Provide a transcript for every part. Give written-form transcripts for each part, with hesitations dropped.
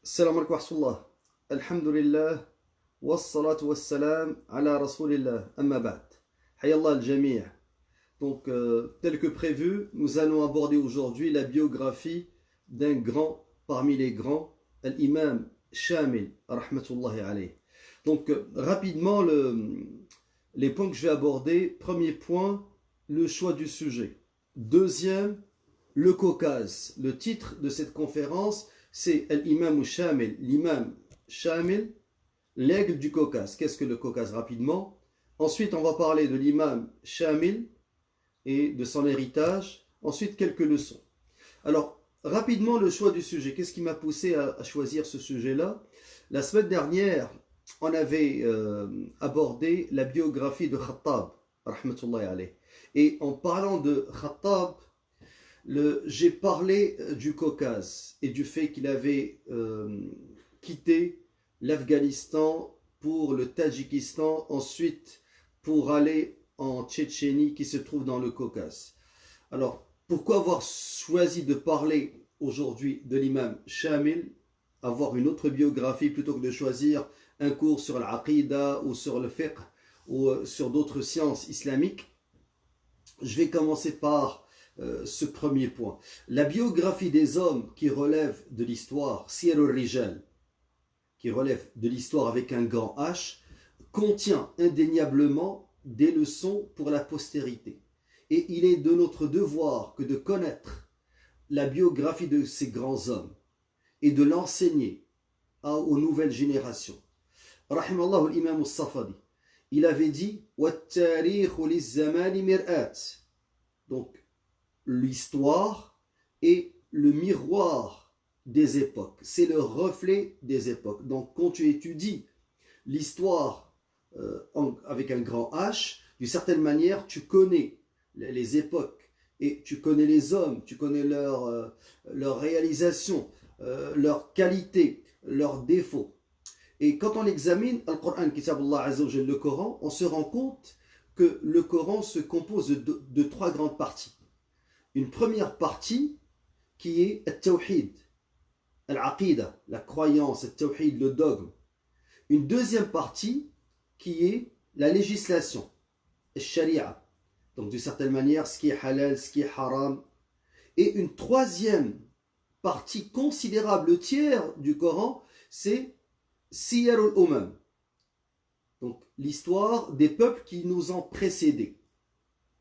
السلام عليكم ورحمة الله. الحمد لله والصلاة والسلام على رسول الله. أما بعد. حيا الله الجميع. Donc, tel que prévu, nous allons aborder aujourd'hui la biographie d'un grand parmi les grands, l'imam Shamil, rahmatullahi alayh. Donc, rapidement, les points que je vais aborder. Premier point, le choix du sujet. Deuxième, le Caucase. Le titre de cette conférence, c'est l'imam Shamil, l'imam Shamil, l'aigle du Caucase. Qu'est-ce que le Caucase rapidement? Ensuite, on va parler de l'imam Shamil et de son héritage. Ensuite, quelques leçons. Alors, rapidement, le choix du sujet. Qu'est-ce qui m'a poussé à choisir ce sujet-là? La semaine dernière, on avait abordé la biographie de Khattab, rahmatullahi alayh. Et en parlant de Khattab, j'ai parlé du Caucase et du fait qu'il avait quitté l'Afghanistan pour le Tadjikistan, ensuite pour aller en Tchétchénie qui se trouve dans le Caucase. Alors, pourquoi avoir choisi de parler aujourd'hui de l'imam Shamil, avoir une autre biographie plutôt que de choisir un cours sur l'Aqida ou sur le fiqh ou sur d'autres sciences islamiques? Je vais commencer par ce premier point. La biographie des hommes qui relèvent de l'histoire, Siyar al-Rijal, qui relève de l'histoire avec un grand H, contient indéniablement des leçons pour la postérité. Et il est de notre devoir que de connaître la biographie de ces grands hommes et de l'enseigner aux nouvelles générations. Rahimallahu l'imam al-Safadi, il avait dit وَالتَّارِيخُ لِلزَّمَانِ مِرْآتٍ. Donc, l'histoire est le miroir des époques, c'est le reflet des époques. Donc quand tu étudies l'histoire avec un grand H, d'une certaine manière tu connais les époques et tu connais les hommes, tu connais leurs réalisations, leurs qualités, leurs défauts. Et quand on examine le Coran, Kitabullah Azza wa Jalla, le Coran, on se rend compte que le Coran se compose de trois grandes parties. Une première partie qui est al-tawhid, al-aqida, la croyance, al-tawhid, le dogme. Une deuxième partie qui est la législation, al-sharia, donc d'une certaine manière ce qui est halal, ce qui est haram. Et une troisième partie considérable, le tiers du Coran, c'est Siyar al-Umam, donc l'histoire des peuples qui nous ont précédés.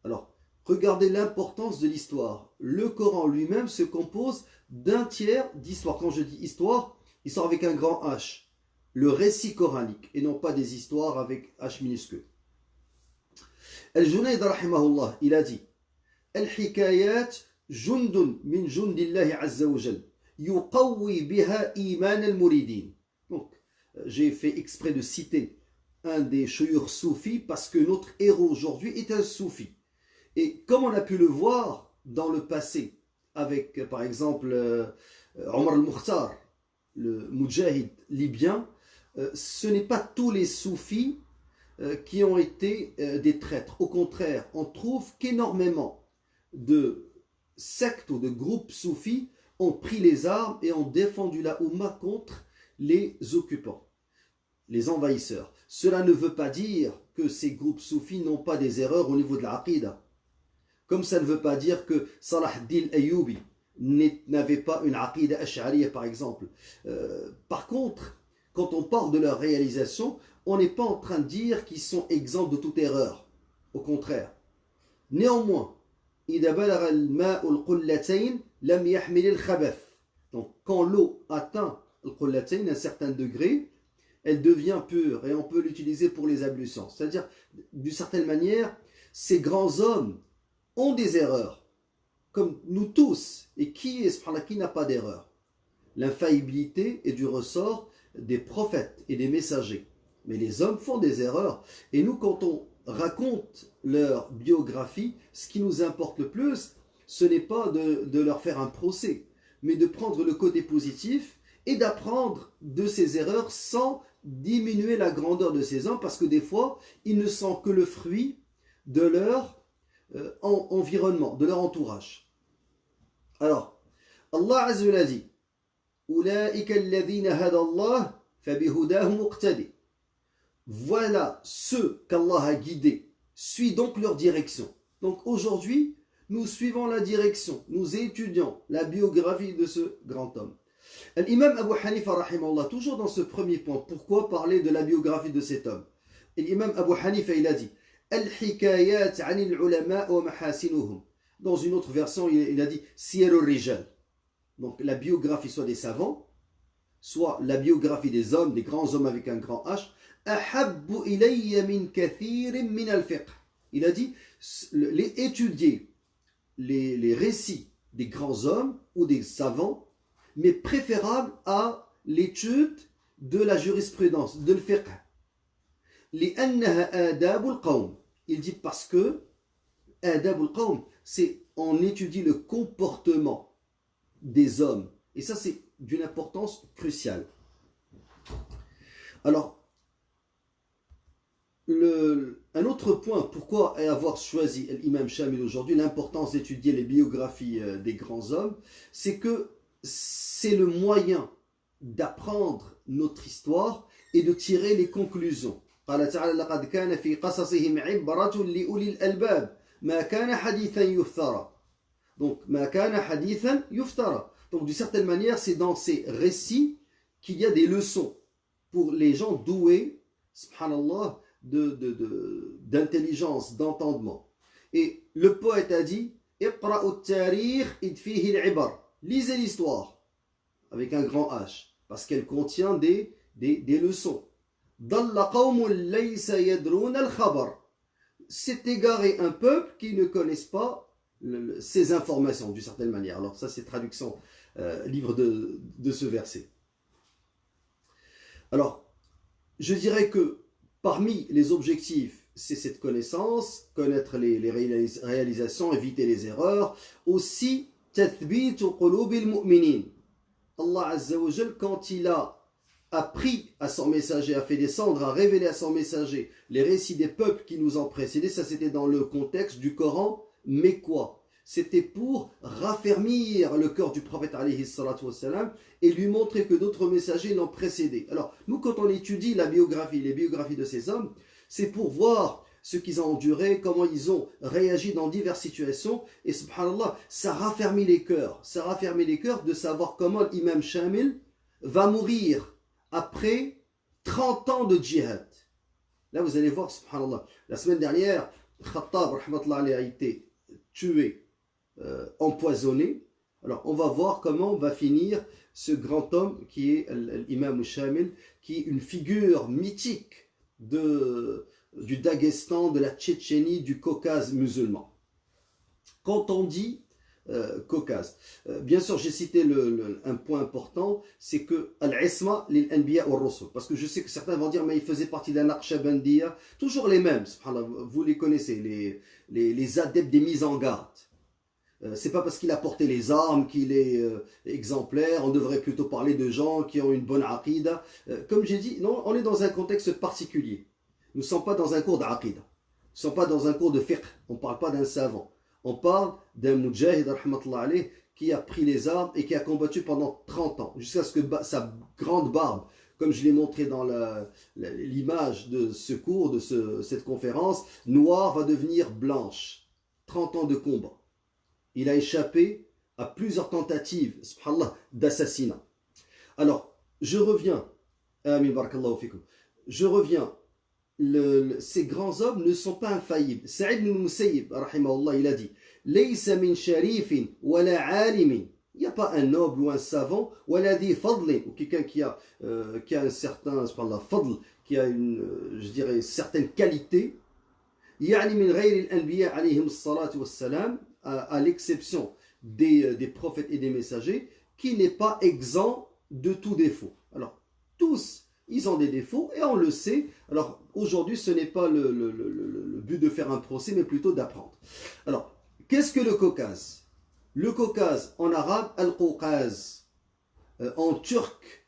Alors, regardez l'importance de l'histoire. Le Coran lui-même se compose d'un tiers d'histoire. Quand je dis histoire, histoire avec un grand H. Le récit coranique, et non pas des histoires avec H minuscule. Al-Junayd rahimahullah, il a dit Al-Hikayat jundun min jundillahi azza wa jal, yuqawwi biha iman al-muridin. Donc, j'ai fait exprès de citer un des chouyours soufis parce que notre héros aujourd'hui est un soufi. Et comme on a pu le voir dans le passé, avec par exemple Omar al-Mukhtar, le Mujahid libyen, ce n'est pas tous les soufis qui ont été des traîtres. Au contraire, on trouve qu'énormément de sectes ou de groupes soufis ont pris les armes et ont défendu la Oumma contre les occupants, les envahisseurs. Cela ne veut pas dire que ces groupes soufis n'ont pas des erreurs au niveau de la aqida. Comme ça ne veut pas dire que Salah ad-Din Ayyubi n'avait pas une aqida ash'ariyya par exemple. Par contre, quand on parle de leur réalisation, on n'est pas en train de dire qu'ils sont exempts de toute erreur. Au contraire. Néanmoins, donc quand l'eau atteint un certain degré, elle devient pure et on peut l'utiliser pour les ablutions. C'est-à-dire, d'une certaine manière, ces grands hommes ont des erreurs, comme nous tous. Et qui n'a pas d'erreur? L'infaillibilité est du ressort des prophètes et des messagers. Mais les hommes font des erreurs. Et nous, quand on raconte leur biographie, ce qui nous importe le plus, ce n'est pas de leur faire un procès, mais de prendre le côté positif et d'apprendre de ces erreurs sans diminuer la grandeur de ces hommes, parce que des fois, ils ne sont que le fruit de leur environnement, de leur entourage. Alors, Allah Azza wa Jalla dit أولئك الذين هدى الله فبهداه مقتدي. Voilà ceux qu'Allah a guidés. Suis donc leur direction. Donc aujourd'hui, nous suivons la direction. Nous étudions la biographie de ce grand homme. L'imam Abu Hanifa, rahimahullah, toujours dans ce premier point, pourquoi parler de la biographie de cet homme? L'imam Abu Hanifa, il a dit Al-hikayat anil ulama wa mahasinuhum. Dans une autre version, il a dit Siyarul rijal. Donc la biographie soit des savants, soit la biographie des hommes, des grands hommes avec un grand H. Ahabbu ilayya min kathirin min al-fiqh. Il a dit étudier les récits des grands hommes ou des savants, mais préférable à l'étude de la jurisprudence, de l'fiqh. لأنها آداب القوم. Il dit parce que آداب القوم, c'est on étudie le comportement des hommes. Et ça, c'est d'une importance cruciale. Alors, un autre point, pourquoi avoir choisi l'imam Shamil aujourd'hui, l'importance d'étudier les biographies des grands hommes, c'est que c'est le moyen d'apprendre notre histoire et de tirer les conclusions. قال تعالى لقد كان في قصصهم عبرة لأولي الألباب ما كان حديثا يفترى. Donc, ما كان حديثا يفترى. Donc, d'une certaine manière, c'est dans ces récits qu'il y a des leçons pour les gens doués, subhanallah, d'intelligence, d'entendement. Et le poète a dit اقرأوا التاريخ إذ فيه العبر. Lisez l'histoire avec un grand H parce qu'elle contient des leçons. ضل قوم ليس يدرون الخبر. C'est égaré un peuple qui ne connaissent pas ces informations d'une certaine manière. Alors ça, c'est traduction livre de ce verset. Alors, je dirais que parmi les objectifs, c'est cette connaissance, connaître les réalisations, éviter les erreurs. Aussi, تثبيت قلوب المؤمنين. Allah Azza wa Jal, quand il a appris à son messager, a fait descendre, a révélé à son messager les récits des peuples qui nous ont précédés, ça c'était dans le contexte du Coran, mais quoi? C'était pour raffermir le cœur du prophète alayhi salatu wassalam et lui montrer que d'autres messagers l'ont précédé. Alors, nous quand on étudie la biographie, les biographies de ces hommes, c'est pour voir ce qu'ils ont enduré, comment ils ont réagi dans diverses situations, et subhanallah, ça raffermit les cœurs de savoir comment l'imam Shamil va mourir après 30 ans de djihad. Là, vous allez voir, subhanallah, la semaine dernière, Khattab, rahmatullah alayhi, a été tué, empoisonné. Alors, on va voir comment va finir ce grand homme qui est l'imam Shamil, qui est une figure mythique du Daghestan, de la Tchétchénie, du Caucase musulman. Quand on dit Caucase, bien sûr j'ai cité un point important, c'est que al-isma lil-anbiya wa-rusul, parce que je sais que certains vont dire mais il faisait partie d'un Naqshbandiya, toujours les mêmes, vous les connaissez, les adeptes des mises en garde. C'est pas parce qu'il a porté les armes qu'il est exemplaire, on devrait plutôt parler de gens qui ont une bonne aqida. Comme j'ai dit, non, on est dans un contexte particulier. Nous ne sommes pas dans un cours d'aqida, nous ne sommes pas dans un cours de fiqh, on ne parle pas d'un savant. On parle d'un mujahid rahmatullah alayh qui a pris les armes et qui a combattu pendant 30 ans, jusqu'à ce que sa grande barbe, comme je l'ai montré dans l'image de ce cours, de cette conférence, noire va devenir blanche. 30 ans de combat. Il a échappé à plusieurs tentatives, subhanallah, d'assassinat. Alors, je reviens, amin barakallahu fikum, je reviens. Ces grands hommes ne sont pas infaillibles. Saïd ibn Musayyib, rahimahullah, il a dit Laysa min sharifin wala alimin. Il n'y a pas un noble ou un savant, wala di fadlin, ou quelqu'un qui a un certain fadl, qui a je dirais, une certaine qualité. Yani min ghayri al-anbiya alayhim salatu wassalam, à l'exception des prophètes et des messagers, qui n'est pas exempt de tout défaut. Alors, tous, ils ont des défauts et on le sait. Alors aujourd'hui, ce n'est pas le but de faire un procès, mais plutôt d'apprendre. Alors, qu'est-ce que le Caucase? Le Caucase, en arabe, Al-Qawqaz, en turc,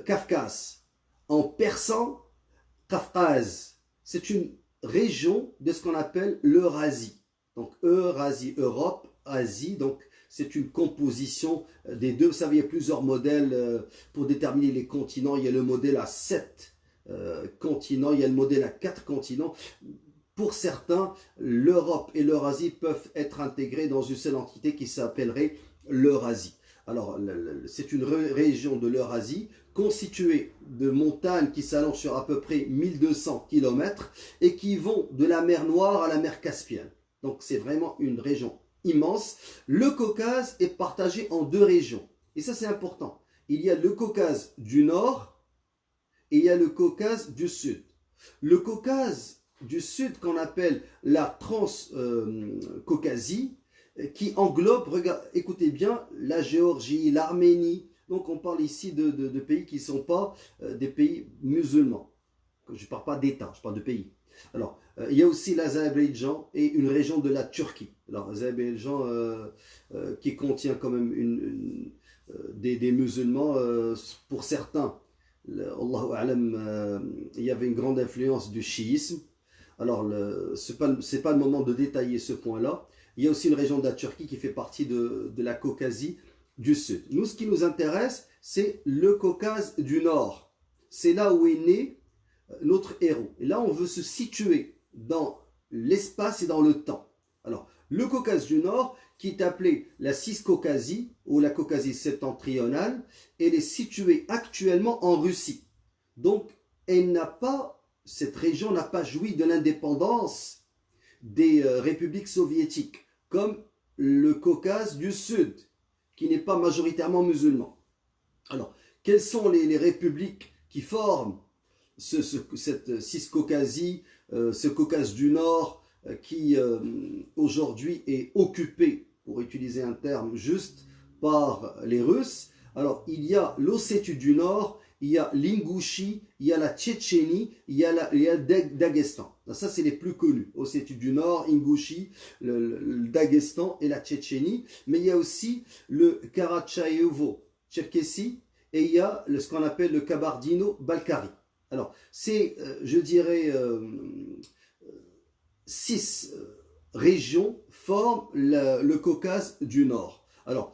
Kafkas, en persan, Kafkaz. C'est une région de ce qu'on appelle l'Eurasie. Donc Eurasie, Europe, Asie, donc c'est une composition des deux. Vous savez, il y a plusieurs modèles pour déterminer les continents. Il y a le modèle à 7 continents, il y a le modèle à 4 continents. Pour certains, l'Europe et l'Eurasie peuvent être intégrés dans une seule entité qui s'appellerait l'Eurasie. Alors, c'est une région de l'Eurasie constituée de montagnes qui s'allongent sur à peu près 1200 km et qui vont de la mer Noire à la mer Caspienne. Donc, c'est vraiment une région immense. Le Caucase est partagé en deux régions. Et ça, c'est important. Il y a le Caucase du Nord et il y a le Caucase du Sud. Le Caucase du Sud, qu'on appelle la Transcaucasie, qui englobe, écoutez bien, la Géorgie, l'Arménie. Donc on parle ici de pays qui ne sont pas des pays musulmans. Je ne parle pas d'État, je parle de pays. Alors, il y a aussi l'Azerbaïdjan et une région de la Turquie. Alors, l'Azerbaïdjan qui contient quand même des musulmans pour certains. Allahu A'lam, il y avait une grande influence du chiisme. Alors, ce n'est pas le moment de détailler ce point-là. Il y a aussi une région de la Turquie qui fait partie de la Caucasie du Sud. Nous, ce qui nous intéresse, c'est le Caucase du Nord. C'est là où est né notre héros. Et là, on veut se situer dans l'espace et dans le temps. Alors, le Caucase du Nord, qui est appelé la Ciscaucasie ou la Caucasie septentrionale, elle est située actuellement en Russie. Donc, cette région n'a pas joui de l'indépendance des républiques soviétiques, comme le Caucase du Sud, qui n'est pas majoritairement musulman. Alors, quelles sont les républiques qui forment cette Ciscaucasie, ce Caucase du Nord, qui aujourd'hui est occupé, pour utiliser un terme juste, par les Russes? Alors, il y a l'Ossétie du Nord, il y a l'Ingouchie, il y a la Tchétchénie, il y a le Daghestan. Ça, c'est les plus connus. Ossétie du Nord, Ingouchie, le Daghestan et la Tchétchénie. Mais il y a aussi le Karachaïevo-Tcherkessie et il y a ce qu'on appelle le Kabardino-Balkari. Alors, c'est, je dirais, 6 régions forment le Caucase du Nord. Alors,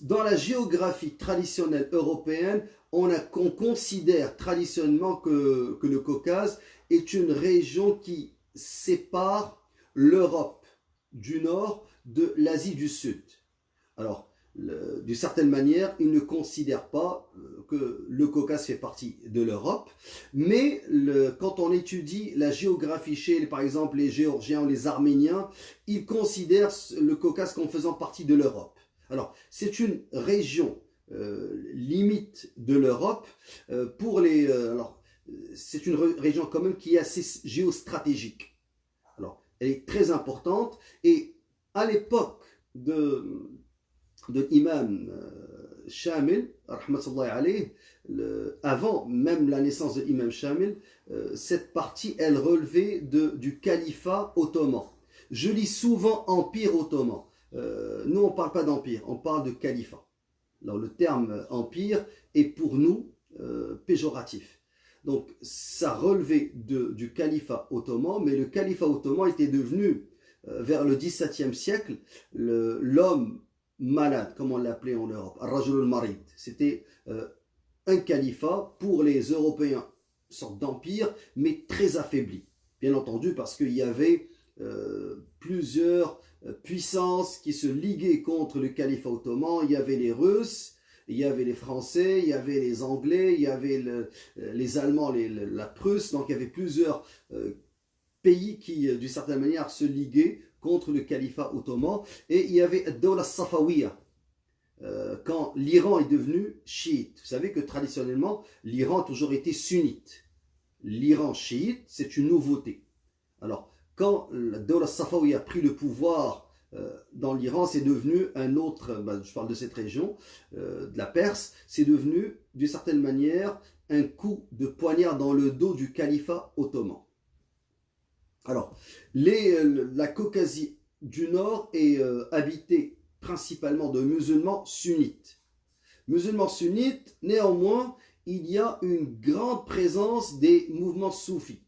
dans la géographie traditionnelle européenne, on considère traditionnellement que le Caucase est une région qui sépare l'Europe du Nord de l'Asie du Sud. Alors, d'une certaine manière, ils ne considèrent pas que le Caucase fait partie de l'Europe, mais quand on étudie la géographie chez, par exemple, les Géorgiens ou les Arméniens, ils considèrent le Caucase comme faisant partie de l'Europe. Alors, c'est une région limite de l'Europe c'est une région quand même qui est assez géostratégique. Alors, elle est très importante et à l'époque de l'imam Shamil, rahmatullahi alayh, avant même la naissance de l'imam Shamil, cette partie, elle relevait du califat ottoman. Je lis souvent empire ottoman. Nous, on ne parle pas d'empire, on parle de califat. Alors, le terme empire est pour nous péjoratif. Donc, ça relevait du califat ottoman, mais le califat ottoman était devenu, vers le XVIIe siècle, l'homme malade, comme on l'appelait en Europe, Ar-Rajul al-Marid. C'était un califat pour les Européens, une sorte d'empire, mais très affaibli. Bien entendu, parce qu'il y avait plusieurs puissances qui se liguaient contre le califat ottoman. Il y avait les Russes, il y avait les Français, il y avait les Anglais, il y avait les Allemands, la Prusse. Donc il y avait plusieurs pays qui, d'une certaine manière, se liguaient contre le califat ottoman. Et il y avait Dawla Safawiya, quand l'Iran est devenu chiite. Vous savez que traditionnellement, l'Iran a toujours été sunnite. L'Iran chiite, c'est une nouveauté. Alors, quand la Dawla Safawiya a pris le pouvoir dans l'Iran, c'est devenu un autre, je parle de cette région, de la Perse, c'est devenu, d'une certaine manière, un coup de poignard dans le dos du califat ottoman. Alors, la Caucasie du Nord est habitée principalement de musulmans sunnites. Musulmans sunnites, néanmoins, il y a une grande présence des mouvements soufis.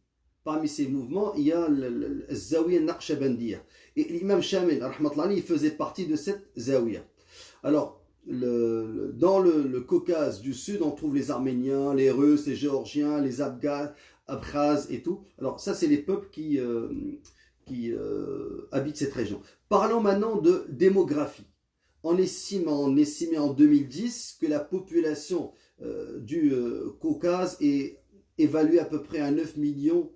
Parmi ces mouvements, il y a le Zawiya Naqshbandiya. Et l'imam Shamil, il faisait partie de cette Zawiya. Alors, dans le Caucase du Sud, on trouve les Arméniens, les Russes, les Géorgiens, les Abkhazes et tout. Alors, ça, c'est les peuples qui habitent cette région. Parlons maintenant de démographie. On estimait en 2010 que la population du Caucase est évaluée à peu près à 9 millions,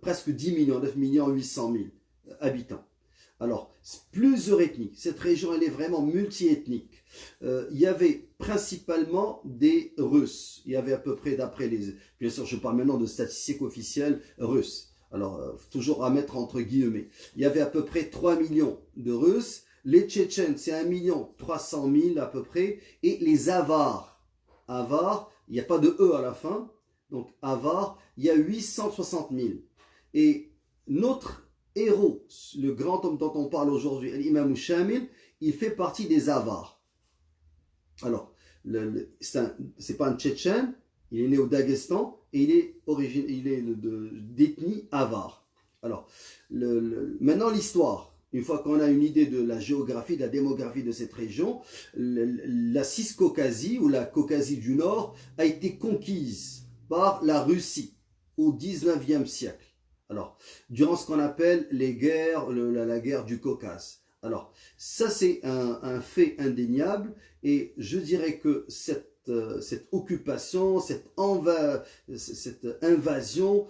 presque 10 millions, 9 millions 800 000 habitants. Alors, plusieurs ethnies. Cette région, elle est vraiment multiethnique. Il y avait principalement des Russes. Il y avait à peu près, d'après les... Bien sûr, je parle maintenant de statistiques officielles russes. Alors, toujours à mettre entre guillemets. Il y avait à peu près 3 millions de Russes. Les Tchétchènes, c'est 1 300 000 à peu près. Et les Avars. Avars, il n'y a pas de E à la fin. Donc, Avars, il y a 860 000. Et notre héros, le grand homme dont on parle aujourd'hui, l'imam Shamil, il fait partie des Avars. Alors, c'est pas un Tchétchène, il est né au Daghestan et il est d'ethnie Avar. Alors, maintenant l'histoire. Une fois qu'on a une idée de la géographie, de la démographie de cette région, la Ciscaucasie ou la Caucasie du Nord a été conquise par la Russie au 19e siècle. Alors, durant ce qu'on appelle les guerres, la guerre du Caucase. Alors, ça c'est un fait indéniable et je dirais que cette occupation, cette invasion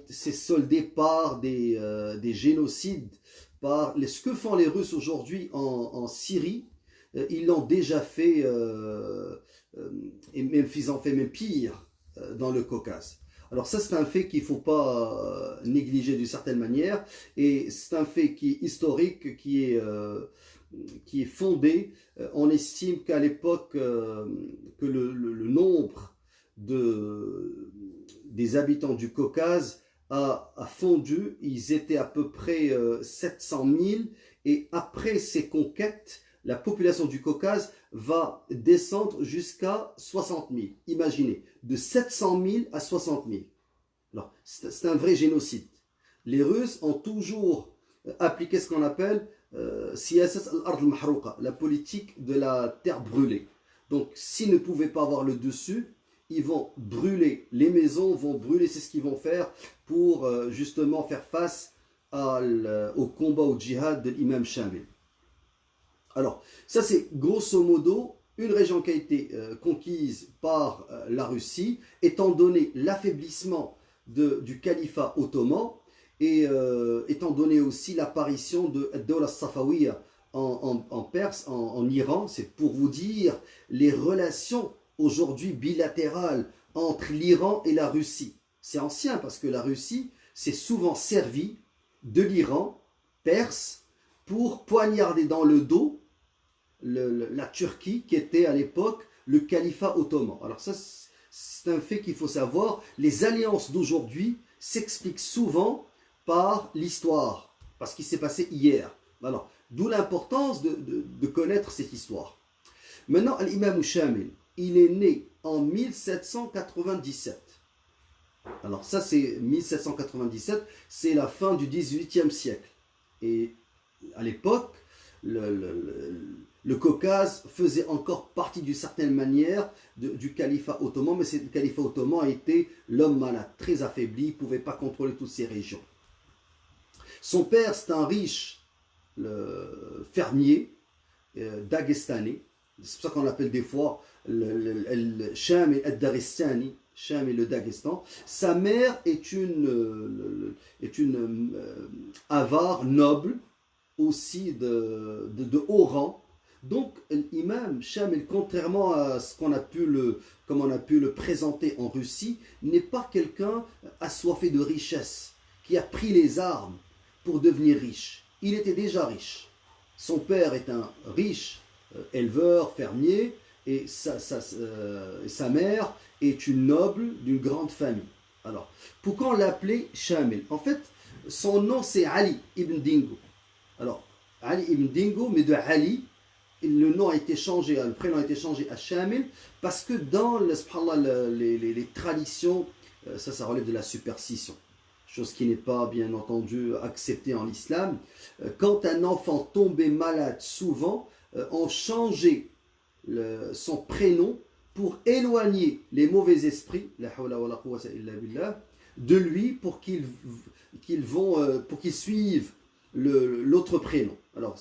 s'est soldée par des génocides, par ce que font les Russes aujourd'hui en Syrie. Ils l'ont déjà fait, et même ils ont fait même pire dans le Caucase. Alors ça, c'est un fait qu'il ne faut pas négliger d'une certaine manière, et c'est un fait qui est historique, qui est fondé. On estime qu'à l'époque, que le nombre des habitants du Caucase a fondu. Ils étaient à peu près 700 000, et après ces conquêtes, la population du Caucase va descendre jusqu'à 60 000. Imaginez, de 700 000 à 60 000. Alors, c'est un vrai génocide. Les Russes ont toujours appliqué ce qu'on appelle siyasat al-ard al-mahrouqa, la politique de la terre brûlée. Donc, s'ils ne pouvaient pas avoir le dessus, ils vont brûler les maisons, vont brûler, c'est ce qu'ils vont faire pour justement faire face au combat, au djihad de l'imam Shamil. Alors, ça c'est grosso modo une région qui a été conquise par la Russie, étant donné l'affaiblissement du califat ottoman et étant donné aussi l'apparition de Dawla Safawiya en Perse, en Iran. C'est pour vous dire les relations aujourd'hui bilatérales entre l'Iran et la Russie. C'est ancien parce que la Russie s'est souvent servie de l'Iran perse pour poignarder dans le dos la Turquie qui était à l'époque le califat ottoman. Alors ça, c'est un fait qu'il faut savoir. Les alliances d'aujourd'hui s'expliquent souvent par l'histoire, parce qu'il s'est passé hier. Alors, d'où l'importance de connaître cette histoire. Maintenant, l'imam Shamil, il est né en 1797. Alors ça, c'est 1797, c'est la fin du XVIIIe siècle. Et à l'époque, le Caucase faisait encore partie d'une certaine manière du califat ottoman, mais le califat ottoman a été l'homme malade, très affaibli, il ne pouvait pas contrôler toutes ces régions. Son père, c'est un riche fermier daguestanais, c'est pour ça qu'on l'appelle des fois le Sham et Ad-Daristani, Sham et le Daghestan. Sa mère est une avare noble, aussi de haut rang. Donc l'imam Shamil, contrairement à comme on a pu le présenter en Russie, n'est pas quelqu'un assoiffé de richesse, qui a pris les armes pour devenir riche. Il était déjà riche. Son père est un riche éleveur, fermier, et sa mère est une noble d'une grande famille. Alors, pourquoi on l'appelait Shamil? En fait, son nom c'est Ali ibn Dingo. Alors, Ali ibn Dingo, mais de Ali, le nom a été changé, le prénom a été changé à Shamil, parce que dans les traditions, ça relève de la superstition, chose qui n'est pas bien entendu acceptée en islam. Quand un enfant tombait malade, souvent, ont changé son prénom pour éloigner les mauvais esprits, la hawla wa la quwwata illa billah, de lui pour qu'ils suivent l'autre prénom. Alors,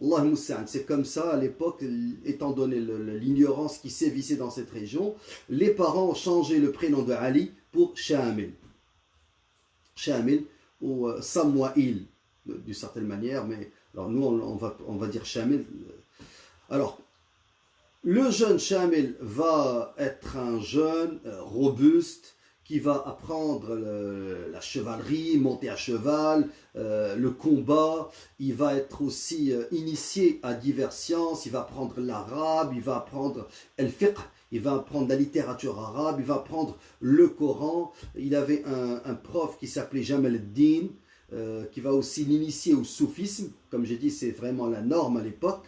Allah Moussa'an, c'est comme ça à l'époque, étant donné l'ignorance qui sévissait dans cette région, les parents ont changé le prénom de Ali pour Shamil. Shamil ou Samwa'il, d'une certaine manière, mais alors nous on va dire Shamil. Alors, le jeune Shamil va être un jeune robuste qui va apprendre la chevalerie, monter à cheval, le combat. Il va être aussi initié à diverses sciences. Il va apprendre l'arabe, il va apprendre el fiqh, il va apprendre la littérature arabe, il va apprendre le Coran. Il avait un prof qui s'appelait Jamal ad-Din, qui va aussi l'initier au soufisme. Comme j'ai dit, c'est vraiment la norme à l'époque.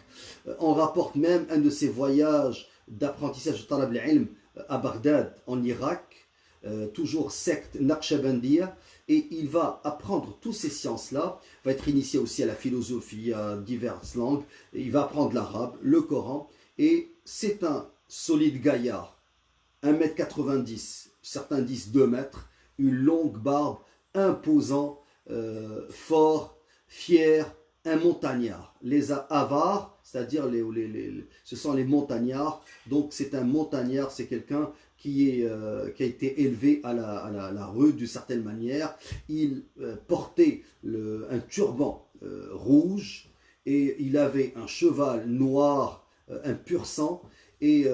On rapporte même un de ses voyages d'apprentissage de Talab al-Ilm à Bagdad, en Irak, toujours secte Naqshbandiya, et il va apprendre toutes ces sciences-là, va être initié aussi à la philosophie, à diverses langues, et il va apprendre l'arabe, le Coran, et c'est un solide gaillard, 1m90, certains disent 2 mètres, une longue barbe, imposant, fort, fier, un montagnard. Les avares, c'est-à-dire ce sont les montagnards, donc c'est un montagnard, c'est quelqu'un qui a été élevé à la rue d'une certaine manière. Il portait un turban rouge et il avait un cheval noir, un pur sang, et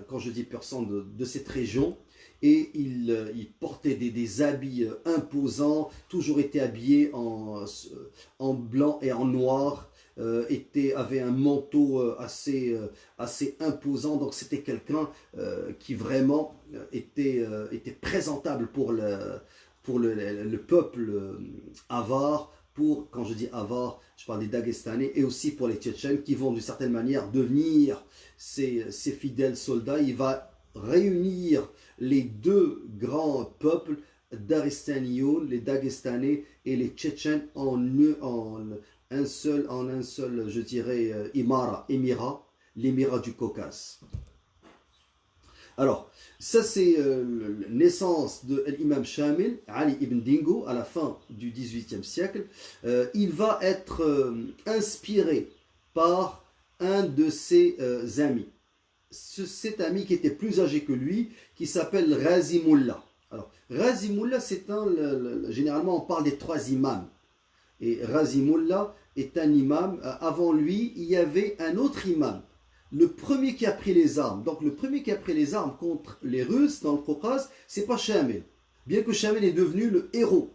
quand je dis pur sang de cette région, et il portait des habits imposants, toujours été habillé en blanc et en noir, avait un manteau assez imposant, donc c'était quelqu'un qui vraiment était présentable pour le peuple avare. Quand je dis avare, je parle des Dagestanais, et aussi pour les Tchétchènes qui vont d'une certaine manière devenir ses fidèles soldats. Il va réunir les deux grands peuples Dagestaniyoun, les Dagestanais et les Tchétchènes en un seul, je dirais, émirat, l'émirat du Caucase. Alors, ça c'est la naissance de l'imam Shamil, Ali ibn Dingo, à la fin du XVIIIe siècle. Il va être inspiré par un de ses amis. Cet ami qui était plus âgé que lui, qui s'appelle Razimullah. Alors, Razimullah, généralement on parle des 3 imams. Et Razimullah est un imam. Avant lui, il y avait un autre imam. Le premier qui a pris les armes. Donc le premier qui a pris les armes contre les Russes dans le Caucase, c'est pas Shamil. Bien que Shamil est devenu le héros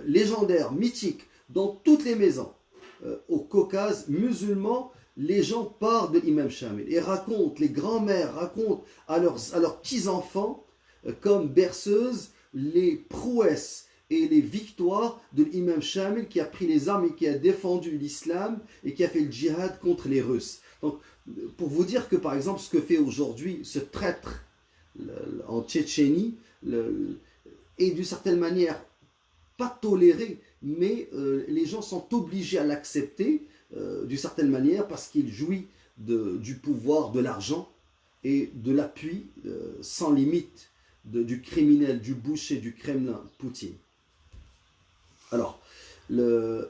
légendaire, mythique, dans toutes les maisons. Au Caucase musulman, les gens parlent de l'imam Shamil et racontent, les grands-mères racontent à leurs petits-enfants, comme berceuse, les prouesses et les victoires de l'imam Shamil qui a pris les armes et qui a défendu l'islam et qui a fait le djihad contre les Russes. Donc, pour vous dire que par exemple ce que fait aujourd'hui ce traître en Tchétchénie est d'une certaine manière pas toléré, mais les gens sont obligés à l'accepter d'une certaine manière parce qu'il jouit du pouvoir, de l'argent et de l'appui sans limite du criminel, du boucher du Kremlin, Poutine. Alors,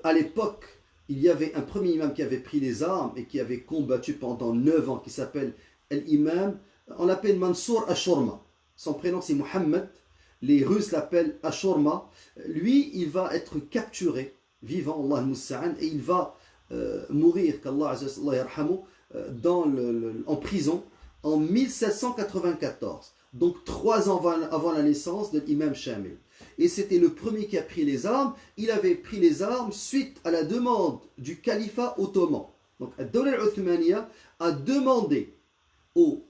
à l'époque, il y avait un premier imam qui avait pris les armes et qui avait combattu pendant 9 ans, qui s'appelle l'imam, on l'appelle Mansour Ashurma. Son prénom c'est Mohammed, les Russes l'appellent Ashurma. Lui, il va être capturé, vivant, Allah Moussa'an, et il va mourir, qu'Allah yarhamu, en prison en 1794. Donc 3 ans avant la naissance de l'imam Shamil. Et c'était le premier qui a pris les armes. Il avait pris les armes suite à la demande du califat ottoman. Donc, Ad-Dawla al-Uthmaniya a demandé aux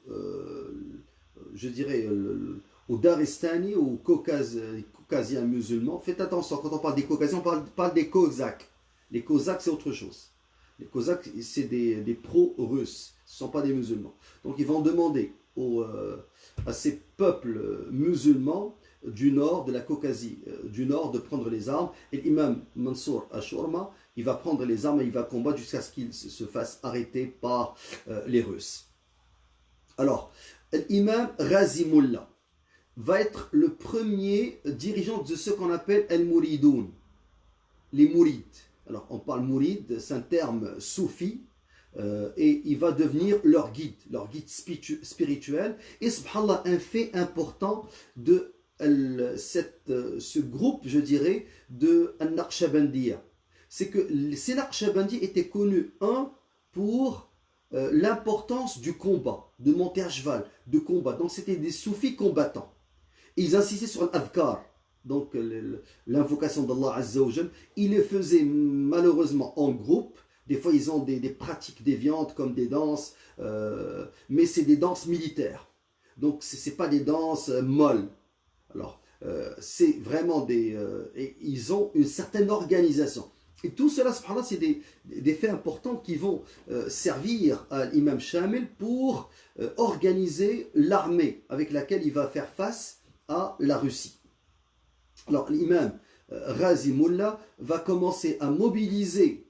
Darestani, aux Caucasiens musulmans. Faites attention, quand on parle des Caucasiens, on parle des Cosaques. Les Cosaques, c'est autre chose. Les Cosaques, c'est des pro-russes. Ce ne sont pas des musulmans. Donc, ils vont demander à ces peuples musulmans du nord, de la Caucasie du nord, de prendre les armes. Et l'imam Mansour Ashurma, il va prendre les armes et il va combattre jusqu'à ce qu'il se fasse arrêter par les Russes. Alors, l'imam Ghazi Mullah va être le premier dirigeant de ce qu'on appelle al-Muridoun, les Mourides. Alors, on parle Mouride, c'est un terme soufi, et il va devenir leur guide spirituel. Et subhanallah, un fait important de ce groupe, je dirais, de Naqshbandiya, c'est que ces Naqshbandis étaient connus, pour l'importance du combat, de monter à cheval, de combat. Donc c'était des soufis combattants. Ils insistaient sur l'adhkar, donc l'invocation d'Allah Azza wa Jal. Ils le faisaient malheureusement en groupe. Des fois, ils ont des pratiques déviantes comme des danses, mais c'est des danses militaires. Donc, ce n'est pas des danses molles. Alors, c'est vraiment et ils ont une certaine organisation. Et tout cela, subhanallah, c'est des faits importants qui vont servir à l'imam Shamil pour organiser l'armée avec laquelle il va faire face à la Russie. Alors, l'imam Ghazi Mullah va commencer à mobiliser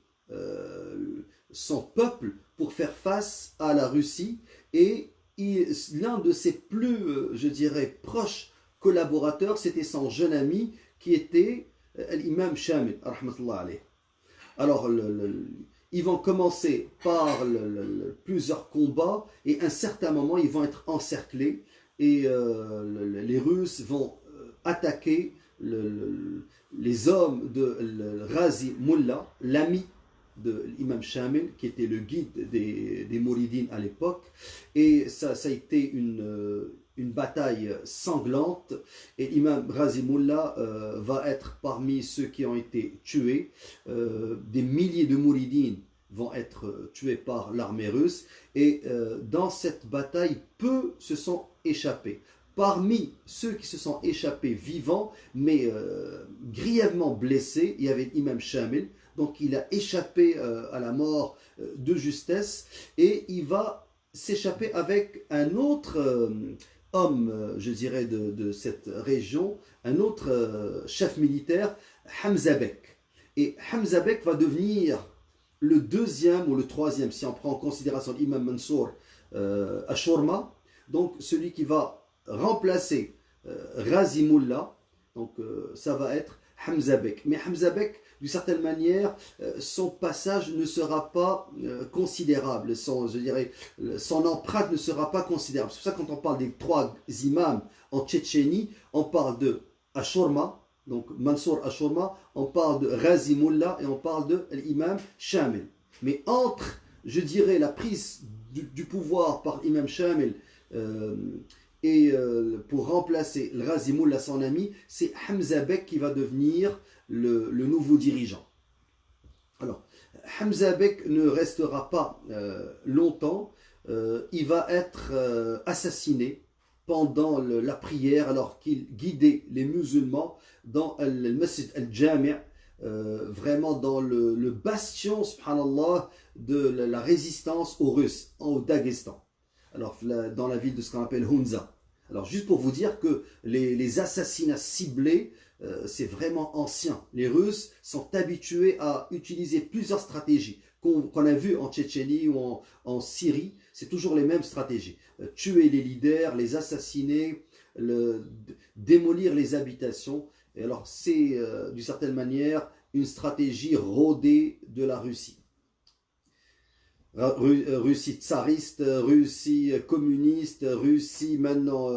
son peuple pour faire face à la Russie, et l'un de ses plus, je dirais, proches collaborateurs, c'était son jeune ami qui était l'imam Shamil, rahmatullah alayh. Alors, ils vont commencer par plusieurs combats, et à un certain moment, ils vont être encerclés, et les Russes vont attaquer les hommes de Ghazi Mullah, l'ami de l'imam Shamil, qui était le guide des Mouridines à l'époque. Et ça a été une bataille sanglante, et l'imam Ghazi Mullah va être parmi ceux qui ont été tués. Des milliers de Mouridines vont être tués par l'armée russe, et dans cette bataille, peu se sont échappés. Parmi ceux qui se sont échappés vivants, mais grièvement blessés, il y avait l'imam Shamil. Donc il a échappé à la mort de justesse, et il va s'échapper avec un autre homme, je dirais, de cette région, un autre chef militaire, Hamza Bek. Et Hamza Bek va devenir le deuxième ou le troisième, si on prend en considération l'imam Mansour Ashurma, donc celui qui va remplacer Ghazi Mullah. Donc ça va être Hamza Bek. Mais Hamza Bek, d'une certaine manière, son passage ne sera pas considérable, je dirais, son empreinte ne sera pas considérable. C'est pour ça que quand on parle des trois imams en Tchétchénie, on parle de Ashurma, donc Mansour Ashurma, on parle de Ghazi Mullah, et on parle de l'imam Shamil. Mais entre, je dirais, la prise du pouvoir par l'imam Shamil et pour remplacer le Ghazi Mullah, son ami, c'est Hamza Bek qui va devenir le nouveau dirigeant. Alors, Hamza Bek ne restera pas longtemps. Il va être assassiné pendant la prière, alors qu'il guidait les musulmans dans le Masjid al-Jami', vraiment dans le bastion, subhanallah, de la résistance aux Russes, au Daghestan. Alors, dans la ville de ce qu'on appelle Hunza. Alors, juste pour vous dire que les assassinats ciblés, c'est vraiment ancien. Les Russes sont habitués à utiliser plusieurs stratégies qu'on a vues en Tchétchénie ou en Syrie. C'est toujours les mêmes stratégies. Tuer les leaders, les assassiner, démolir les habitations. Et alors, c'est d'une certaine manière une stratégie rodée de la Russie. Russie tsariste, Russie communiste, Russie maintenant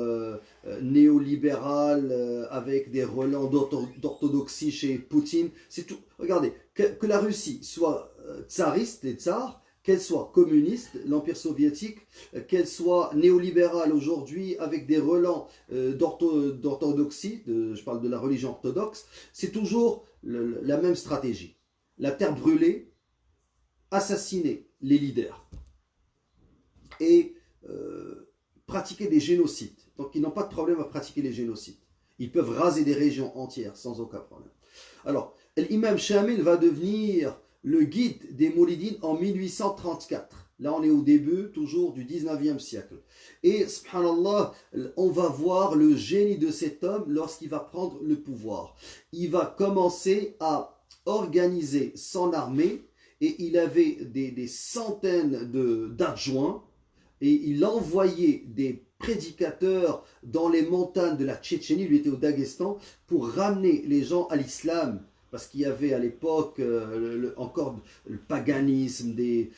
néolibérale, avec des relents d'orthodoxie chez Poutine. C'est tout. Regardez, que la Russie soit tsariste, les tsars, qu'elle soit communiste, l'Empire soviétique, qu'elle soit néolibérale aujourd'hui avec des relents d'orthodoxie, je parle de la religion orthodoxe, c'est toujours la même stratégie. La terre brûlée, assassiner les leaders et pratiquer des génocides. Donc ils n'ont pas de problème à pratiquer les génocides. Ils peuvent raser des régions entières sans aucun problème. Alors, l'imam Shamil va devenir le guide des Mouridines en 1834. Là, on est au début, toujours du 19e siècle. Et, subhanallah, on va voir le génie de cet homme lorsqu'il va prendre le pouvoir. Il va commencer à organisé son armée et il avait des centaines d'adjoints et il envoyait des prédicateurs dans les montagnes de la Tchétchénie, lui était au Daghestan, pour ramener les gens à l'islam. Parce qu'il y avait à l'époque encore le paganisme, des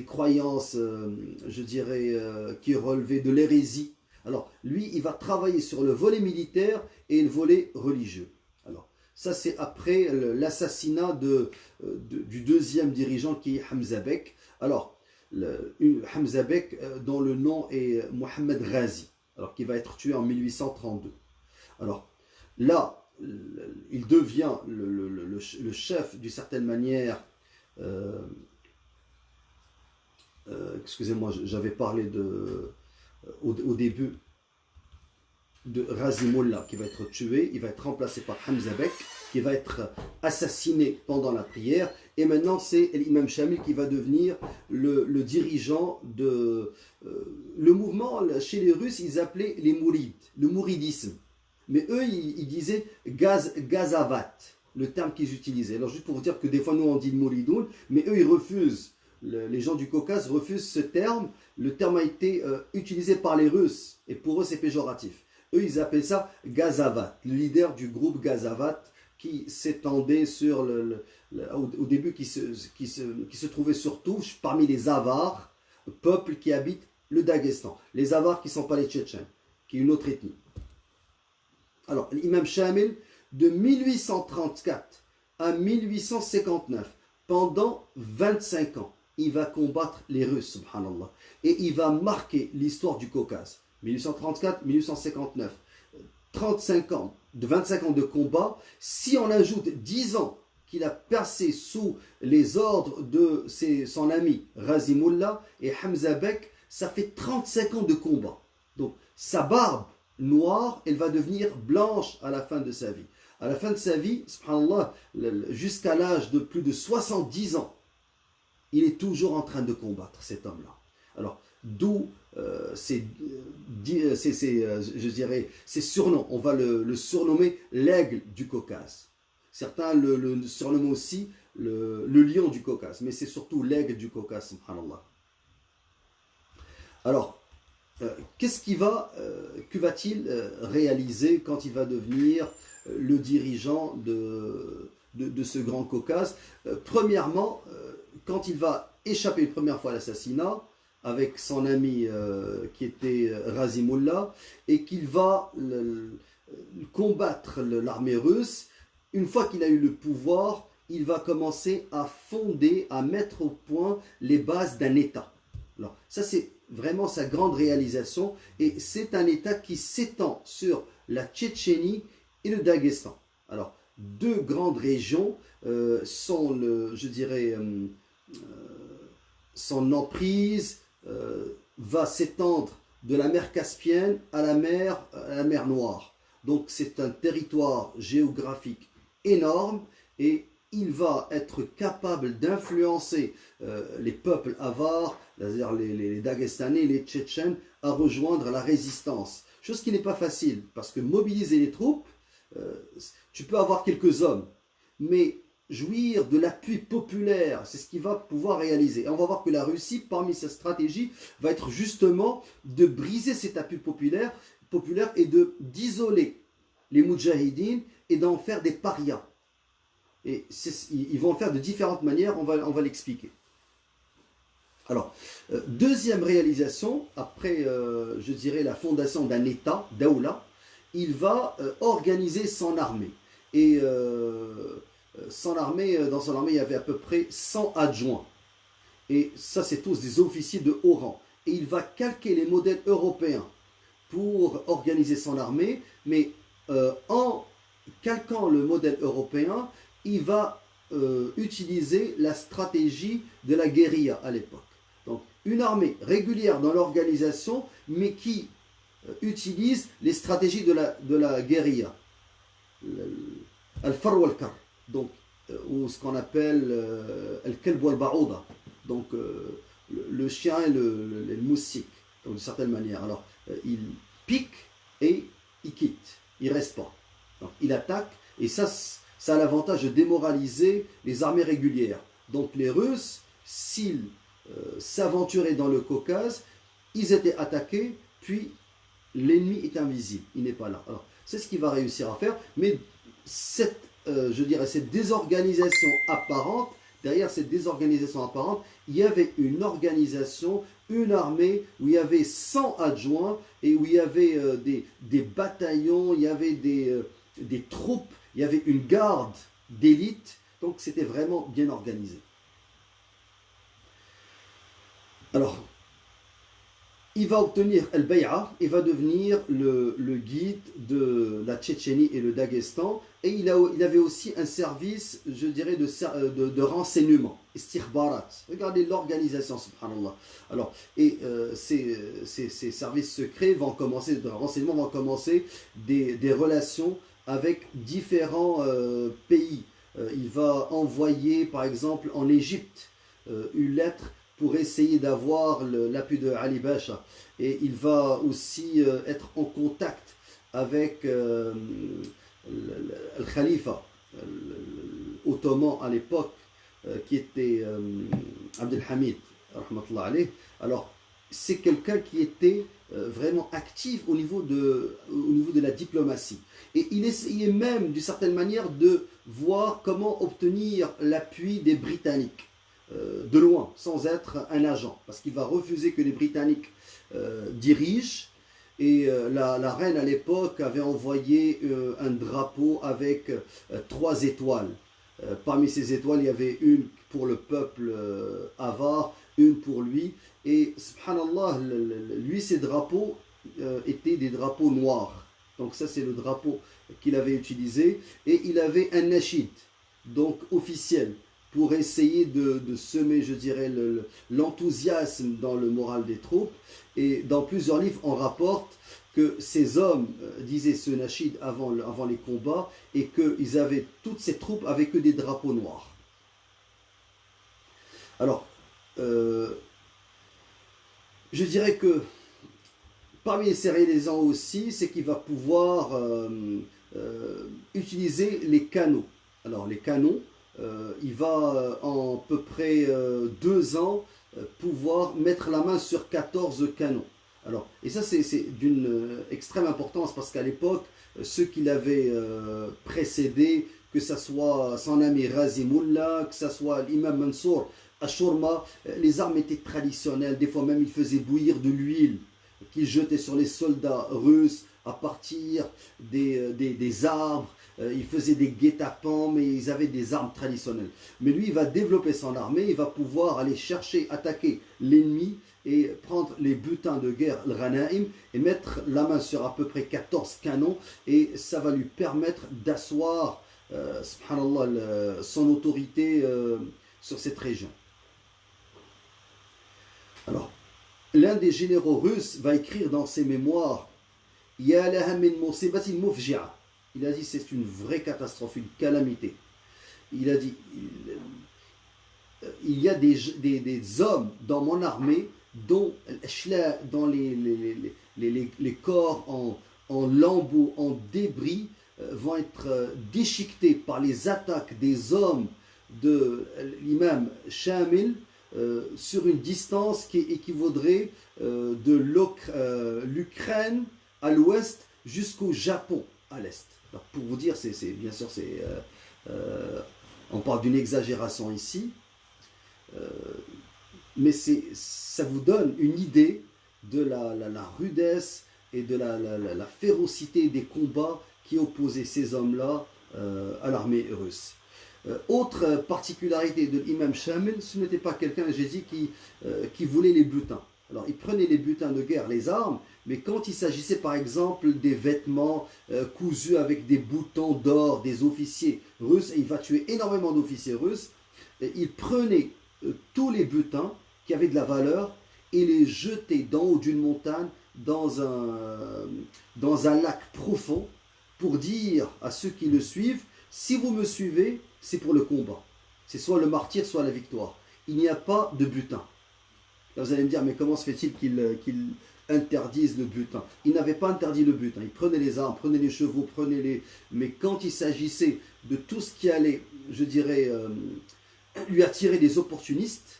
croyances, je dirais, qui relevaient de l'hérésie. Alors, lui, il va travailler sur le volet militaire et le volet religieux. Alors, ça, c'est après l'assassinat du deuxième dirigeant qui est Hamza Bek. Alors, Hamza Bek, dont le nom est Mohamed Ghazi, alors qui va être tué en 1832. Alors, là, il devient le chef d'une certaine manière. Excusez-moi, j'avais parlé au début de Razimullah qui va être tué, il va être remplacé par Hamza Bek qui va être assassiné pendant la prière, et maintenant c'est l'imam Shamil qui va devenir le dirigeant de le mouvement. Chez les Russes ils appelaient les mourides, le mouridisme, mais eux ils disaient gazavat, le terme qu'ils utilisaient. Alors juste pour vous dire que des fois nous on dit mouridoun, mais eux ils refusent. Les gens du Caucase refusent ce terme. Le terme a été utilisé par les Russes et pour eux c'est péjoratif. Eux ils appellent ça Gazavat, le leader du groupe Gazavat qui s'étendait sur au début qui se trouvait surtout parmi les Avars, peuple qui habite le Daghestan. Les Avars qui ne sont pas les Tchétchènes, qui est une autre ethnie. Alors l'imam Shamil de 1834 à 1859, pendant 25 ans, il va combattre les Russes, subhanallah. Et il va marquer l'histoire du Caucase. 1834-1859, 35 ans, de 25 ans de combat. Si on ajoute 10 ans qu'il a percé sous les ordres de son ami Razimullah et Hamza Bek, ça fait 35 ans de combat. Donc sa barbe noire, elle va devenir blanche à la fin de sa vie. À la fin de sa vie, subhanallah, jusqu'à l'âge de plus de 70 ans, il est toujours en train de combattre, cet homme-là. Alors, d'où je dirais, ces surnoms. On va le surnommer l'aigle du Caucase. Certains le surnomment aussi le lion du Caucase, mais c'est surtout l'aigle du Caucase, subhanallah. Alors, que va-t-il réaliser quand il va devenir le dirigeant de ce grand Caucase? Premièrement, quand il va échapper une première fois à l'assassinat avec son ami qui était Razimullah, et qu'il va combattre l'armée russe, une fois qu'il a eu le pouvoir, il va commencer à fonder, à mettre au point les bases d'un État. Alors, ça c'est vraiment sa grande réalisation, et c'est un État qui s'étend sur la Tchétchénie et le Daghestan. Alors, deux grandes régions sont, je dirais, son emprise va s'étendre de la mer Caspienne à la mer Noire. Donc c'est un territoire géographique énorme, et il va être capable d'influencer les peuples avars, c'est-à-dire les Dagestanais, les Tchétchènes, à rejoindre la résistance. Chose qui n'est pas facile, parce que mobiliser les troupes, tu peux avoir quelques hommes, mais jouir de l'appui populaire, c'est ce qu'il va pouvoir réaliser. Et on va voir que la Russie, parmi sa stratégie, va être justement de briser cet appui populaire et d'isoler les Moudjahidines et d'en faire des parias. Et ils vont le faire de différentes manières, on va l'expliquer. Alors, deuxième réalisation, après, je dirais, la fondation d'un État, Daoula, il va organiser son armée. Et dans son armée, il y avait à peu près 100 adjoints. Et ça, c'est tous des officiers de haut rang. Et il va calquer les modèles européens pour organiser son armée, mais en calquant le modèle européen, il va utiliser la stratégie de la guérilla à l'époque. Donc, une armée régulière dans l'organisation, mais qui utilise les stratégies de la guérilla. Al-Far wal-Kar. Donc, ou ce qu'on appelle Al-Kalb wal-Ba'ouda. Donc, le chien et le moustique, d'une certaine manière. Alors, il pique et il quitte. Il ne reste pas. Donc, il attaque, et ça ça a l'avantage de démoraliser les armées régulières. Donc les Russes, s'ils s'aventuraient dans le Caucase, ils étaient attaqués, puis l'ennemi est invisible, il n'est pas là. Alors, c'est ce qu'il va réussir à faire, mais je dirais, cette désorganisation apparente, derrière cette désorganisation apparente, il y avait une organisation, une armée où il y avait 100 adjoints et où il y avait des bataillons, il y avait des troupes, il y avait une garde d'élite, donc c'était vraiment bien organisé. Alors, il va obtenir Al-Bay'a, il va devenir le guide de la Tchétchénie et le Daghestan, et il avait aussi un service, je dirais, de renseignement, istikhbarat. Regardez l'organisation, subhanallah. Alors, et ces services secrets vont commencer, de renseignement vont commencer des relations avec différents pays. Il va envoyer, par exemple, en Égypte, une lettre pour essayer d'avoir l'appui de Ali Bacha. Et il va aussi être en contact avec le Khalifa ottoman à l'époque, qui était Abdelhamid, rahmatullah alayh. Alors, c'est quelqu'un qui était vraiment actif au niveau de la diplomatie. Et il essayait même, d'une certaine manière, de voir comment obtenir l'appui des Britanniques. De loin, sans être un agent, parce qu'il va refuser que les Britanniques dirigent. Et la reine à l'époque avait envoyé un drapeau avec 3 étoiles. Parmi ces étoiles, il y avait une pour le peuple avare, une pour lui. Et subhanallah, lui, ses drapeaux étaient des drapeaux noirs. Donc ça, c'est le drapeau qu'il avait utilisé. Et il avait un nashid, donc officiel, pour essayer de semer, je dirais, l'enthousiasme dans le moral des troupes. Et dans plusieurs livres, on rapporte que ces hommes disaient ce nashid avant les combats et qu'ils avaient, toutes ces troupes avec eux des drapeaux noirs. Alors, je dirais que parmi ces réalisants aussi, c'est qu'il va pouvoir utiliser les canons. Alors, les canons, il va en peu près 2 ans pouvoir mettre la main sur 14 canons. Alors, et ça c'est d'une extrême importance parce qu'à l'époque, ceux qui l'avaient précédé, que ce soit son ami Razimullah, que ce soit l'imam Mansour Ashurma, les armes étaient traditionnelles, des fois même ils faisaient bouillir de l'huile qu'ils jetaient sur les soldats russes à partir des arbres. Ils faisaient des guet-apens, mais ils avaient des armes traditionnelles. Mais lui, il va développer son armée, il va pouvoir aller chercher, attaquer l'ennemi et prendre les butins de guerre, le Ghanaim, et mettre la main sur à peu près 14 canons, et ça va lui permettre d'asseoir, subhanallah, son autorité sur cette région. Alors, l'un des généraux russes va écrire dans ses mémoires « Ya laha min musibatin mufji'a » Il a dit c'est une vraie catastrophe, une calamité. Il a dit il y a des hommes dans mon armée dont les corps en lambeaux, en débris vont être déchiquetés par les attaques des hommes de l'imam Shamil sur une distance qui équivaudrait de l'Ukraine à l'ouest jusqu'au Japon à l'est. Alors, pour vous dire, bien sûr, on parle d'une exagération ici, mais ça vous donne une idée de la rudesse et de la férocité des combats qui opposaient ces hommes-là à l'armée russe. Autre particularité de l'imam Shamil, ce n'était pas quelqu'un, j'ai dit, qui voulait les butins. Alors, il prenait les butins de guerre, les armes, mais quand il s'agissait par exemple des vêtements cousus avec des boutons d'or des officiers russes, et il va tuer énormément d'officiers russes, il prenait tous les butins qui avaient de la valeur et les jetait d'en haut d'une montagne dans un lac profond pour dire à ceux qui le suivent, si vous me suivez, c'est pour le combat. C'est soit le martyre, soit la victoire. Il n'y a pas de butin. Là, vous allez me dire, mais comment se fait-il qu'il interdisent le butin. Ils n'avaient pas interdit le butin. Ils prenaient les armes, prenaient les chevaux, Mais quand il s'agissait de tout ce qui allait, je dirais, lui attirer des opportunistes,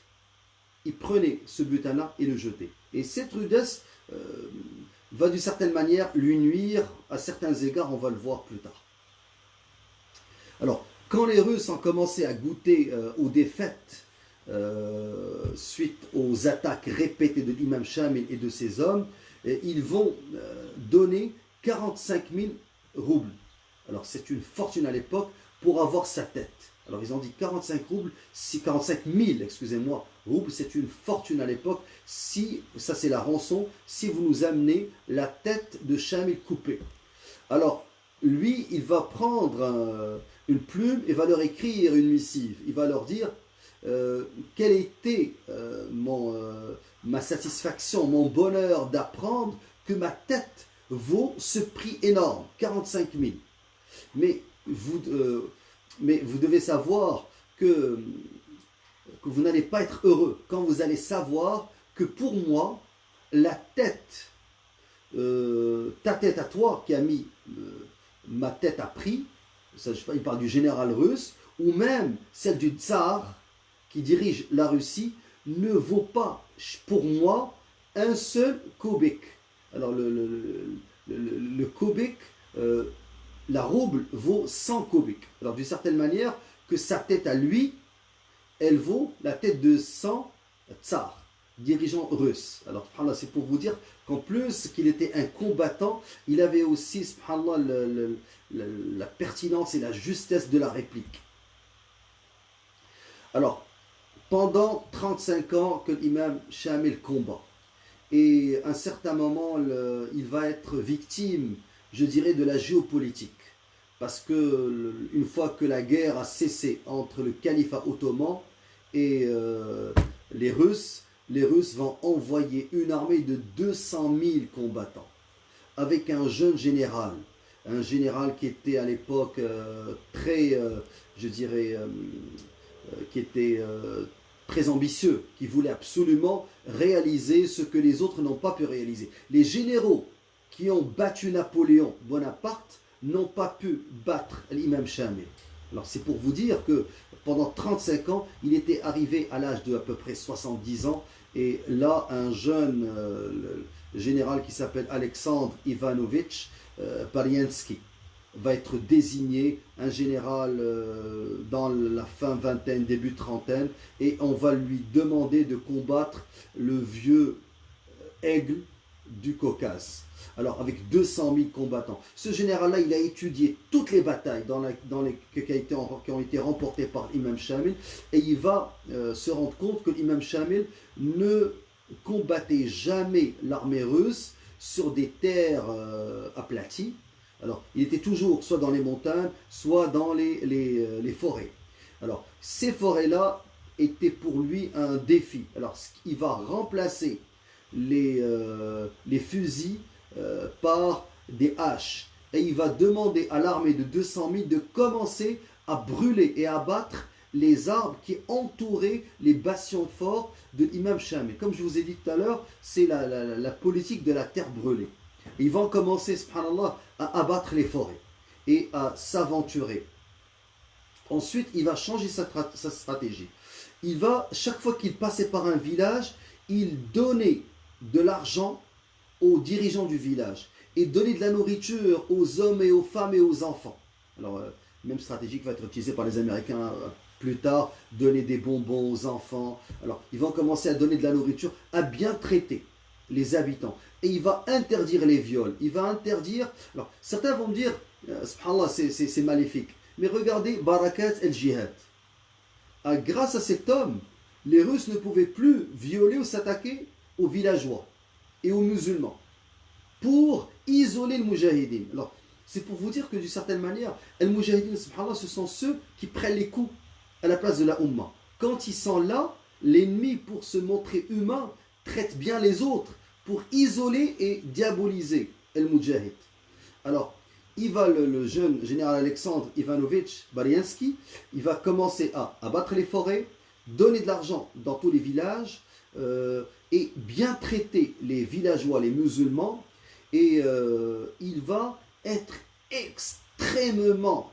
ils prenaient ce butin-là et le jetaient. Et cette rudesse va d'une certaine manière lui nuire à certains égards, on va le voir plus tard. Alors, quand les Russes ont commencé à goûter aux défaites suite aux attaques répétées de l'imam Shamil et de ses hommes, ils vont donner 45 000 roubles. Alors, c'est une fortune à l'époque pour avoir sa tête. Alors, ils ont dit 45 000, excusez-moi, roubles, c'est une fortune à l'époque. Si, ça c'est la rançon, si vous nous amenez la tête de Shamil coupée. Alors, lui, il va prendre une plume et va leur écrire une missive. Il va leur dire quelle était ma satisfaction, mon bonheur d'apprendre que ma tête vaut ce prix énorme, 45 000. Mais vous devez savoir que vous n'allez pas être heureux quand vous allez savoir que pour moi, la tête, ta tête à toi qui a mis ma tête à prix, ça, je sais pas, il parle du général russe, ou même celle du tsar qui dirige la Russie, ne vaut pas pour moi un seul kubik. Alors le kubik, la rouble vaut 100 kubiks. Alors d'une certaine manière, que sa tête à lui, elle vaut la tête de 100 tsars, dirigeants russes. Alors subhanallah, c'est pour vous dire qu'en plus qu'il était un combattant, il avait aussi subhanallah, la pertinence et la justesse de la réplique. Alors, pendant 35 ans que l'imam Shamil combat, et à un certain moment, il va être victime, je dirais, de la géopolitique. Parce que une fois que la guerre a cessé entre le califat ottoman et les Russes vont envoyer une armée de 200 000 combattants avec un jeune général, qui était à l'époque très, je dirais, qui était très ambitieux, qui voulait absolument réaliser ce que les autres n'ont pas pu réaliser. Les généraux qui ont battu Napoléon Bonaparte n'ont pas pu battre l'imam Shamil. Alors c'est pour vous dire que pendant 35 ans, il était arrivé à l'âge de à peu près 70 ans, et là un jeune général qui s'appelle Alexandre Ivanovitch Pariensky va être désigné un général dans la fin vingtaine, début trentaine, et on va lui demander de combattre le vieux aigle du Caucase. Alors avec 200 000 combattants. Ce général-là, il a étudié toutes les batailles qui ont été remportées par l'imam Shamil, et il va se rendre compte que l'imam Shamil ne combattait jamais l'armée russe sur des terres aplaties. Alors, il était toujours soit dans les montagnes, soit dans les forêts. Alors, ces forêts-là étaient pour lui un défi. Alors, il va remplacer les fusils par des haches. Et il va demander à l'armée de 200 000 de commencer à brûler et à abattre les arbres qui entouraient les bastions forts de l'imam Shamil. Comme je vous ai dit tout à l'heure, c'est la politique de la terre brûlée. Ils vont commencer, subhanallah, à abattre les forêts et à s'aventurer. Ensuite, il va changer sa stratégie. Il va, chaque fois qu'il passait par un village, il donnait de l'argent aux dirigeants du village et donnait de la nourriture aux hommes et aux femmes et aux enfants. Alors, même stratégie qui va être utilisée par les Américains plus tard, donner des bonbons aux enfants. Alors, ils vont commencer à donner de la nourriture, à bien traiter les habitants. Et il va interdire les viols. Il va interdire... Alors, certains vont me dire, subhanallah, c'est maléfique. Mais regardez, Barakat el-Jihad. Grâce à cet homme, les Russes ne pouvaient plus violer ou s'attaquer aux villageois et aux musulmans pour isoler le Moujahidine. Alors, c'est pour vous dire que d'une certaine manière, les Moujahidine, subhanallah, ce sont ceux qui prennent les coups à la place de la Ummah. Quand ils sont là, l'ennemi, pour se montrer humain, traite bien les autres pour isoler et diaboliser El Moudjahid. Alors, il va, le jeune général Alexandre Ivanovitch Bariensky, il va commencer à abattre les forêts, donner de l'argent dans tous les villages, et bien traiter les villageois, les musulmans, et il va être extrêmement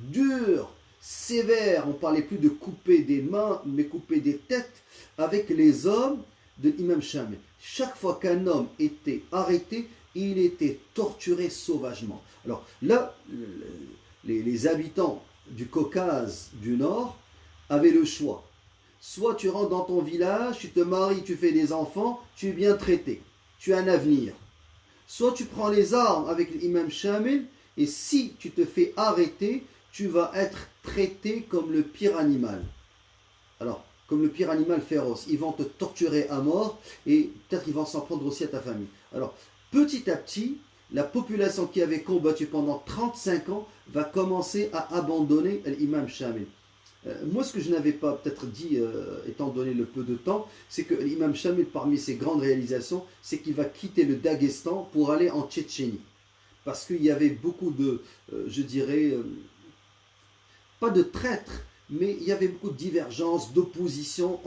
dur, sévère. On ne parlait plus de couper des mains, mais couper des têtes avec les hommes de l'imam Shamil. Chaque fois qu'un homme était arrêté, il était torturé sauvagement. Alors là, les habitants du Caucase du Nord avaient le choix. Soit tu rentres dans ton village, tu te maries, tu fais des enfants, tu es bien traité, tu as un avenir. Soit tu prends les armes avec l'imam Shamil, et si tu te fais arrêter, tu vas être traité comme le pire animal. Alors, comme le pire animal féroce. Ils vont te torturer à mort, et peut-être qu'ils vont s'en prendre aussi à ta famille. Alors, petit à petit, la population qui avait combattu pendant 35 ans va commencer à abandonner l'imam Shamil. Moi, ce que je n'avais pas peut-être dit, étant donné le peu de temps, c'est que l'imam Shamil, parmi ses grandes réalisations, c'est qu'il va quitter le Daghestan pour aller en Tchétchénie. Parce qu'il y avait beaucoup de, je dirais, pas de traîtres, mais il y avait beaucoup de divergences, d'opposition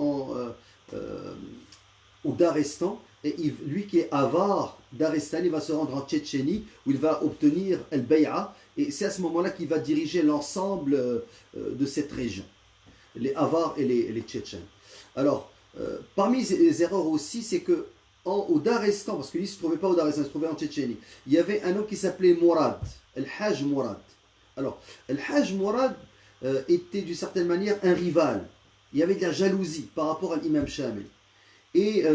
au Daghestan. Et lui qui est avare d'Arestan, il va se rendre en Tchétchénie où il va obtenir el-Bay'a. Et c'est à ce moment-là qu'il va diriger l'ensemble de cette région, les Avars et les Tchétchènes. Alors, parmi les erreurs aussi, c'est que au Daghestan, parce qu'il ne se trouvait pas au Daghestan, il se trouvait en Tchétchénie, il y avait un homme qui s'appelait Mourad, El-Hajj Mourad. Alors, El-Hajj Mourad était d'une certaine manière un rival. Il y avait de la jalousie par rapport à l'imam Shamil. Et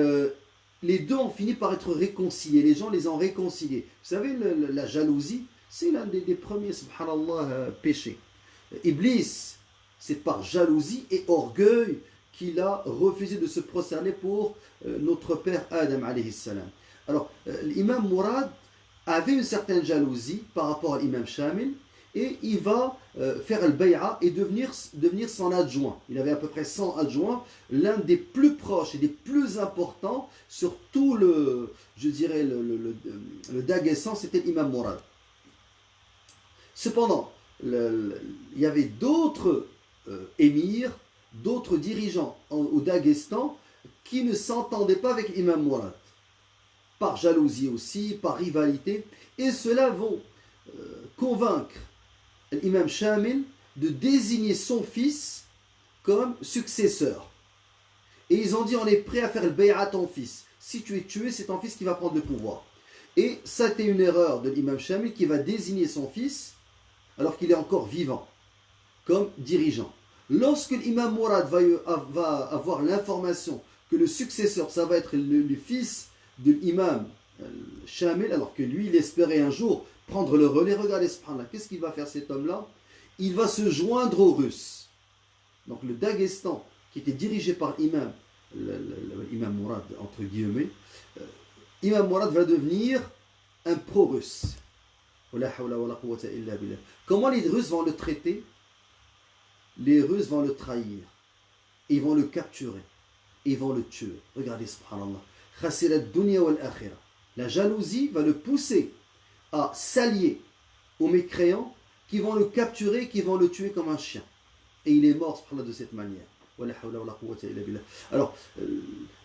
les deux ont fini par être réconciliés. Les gens les ont réconciliés. Vous savez, la jalousie, c'est l'un des premiers, subhanallah, péchés. Iblis, c'est par jalousie et orgueil qu'il a refusé de se prosterner pour notre père Adam, alayhi salam. Alors, l'imam Mourad avait une certaine jalousie par rapport à l'imam Shamil, et il va faire le bay'a et devenir son adjoint. Il avait à peu près 100 adjoints, l'un des plus proches et des plus importants sur tout le Daghestan, c'était l'imam Mourad. Cependant, il y avait d'autres émirs, d'autres dirigeants au Daghestan qui ne s'entendaient pas avec l'imam Mourad, par jalousie aussi, par rivalité, et ceux-là vont convaincre l'imam Shamil de désigner son fils comme successeur. Et ils ont dit, on est prêt à faire le bay'a à ton fils. Si tu es tué, c'est ton fils qui va prendre le pouvoir. Et ça a été une erreur de l'imam Shamil qui va désigner son fils alors qu'il est encore vivant comme dirigeant. Lorsque l'imam Mourad va avoir l'information que le successeur, ça va être le fils de l'imam Shamil, alors que lui, il espérait un jour prendre le relais. Regardez, subhanallah, qu'est-ce qu'il va faire cet homme-là? Il va se joindre aux Russes. Donc le Daghestan, qui était dirigé par l'imam Mourad, entre guillemets, Imam Mourad va devenir un pro-russe. Comment les Russes vont le traiter? Les Russes vont le trahir. Ils vont le capturer. Ils vont le tuer. Regardez, subhanallah. La jalousie va le pousser à s'allier aux mécréants qui vont le capturer, qui vont le tuer comme un chien. Et il est mort, subhanallah, de cette manière. Alors,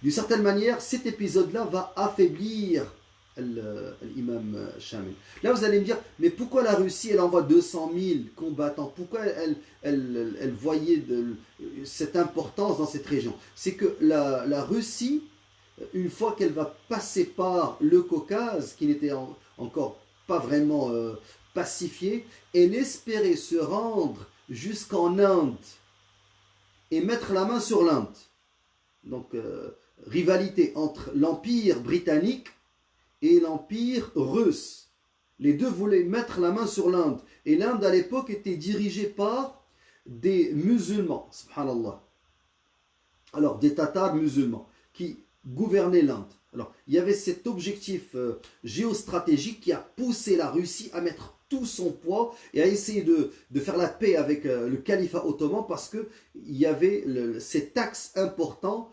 d'une certaine manière, cet épisode-là va affaiblir l'imam Shamil. Là, vous allez me dire, mais pourquoi la Russie, elle envoie 200 000 combattants? Pourquoi elle voyait cette importance dans cette région? C'est que la Russie, une fois qu'elle va passer par le Caucase, qui n'était encore pas vraiment pacifié, elle espérait se rendre jusqu'en Inde et mettre la main sur l'Inde. Donc, rivalité entre l'empire britannique et l'empire russe. Les deux voulaient mettre la main sur l'Inde. Et l'Inde, à l'époque, était dirigée par des musulmans, subhanallah. Alors, des Tatars musulmans qui gouvernaient l'Inde. Alors, il y avait cet objectif géostratégique qui a poussé la Russie à mettre tout son poids et à essayer de faire la paix avec le califat ottoman, parce qu'il y avait cet axe important,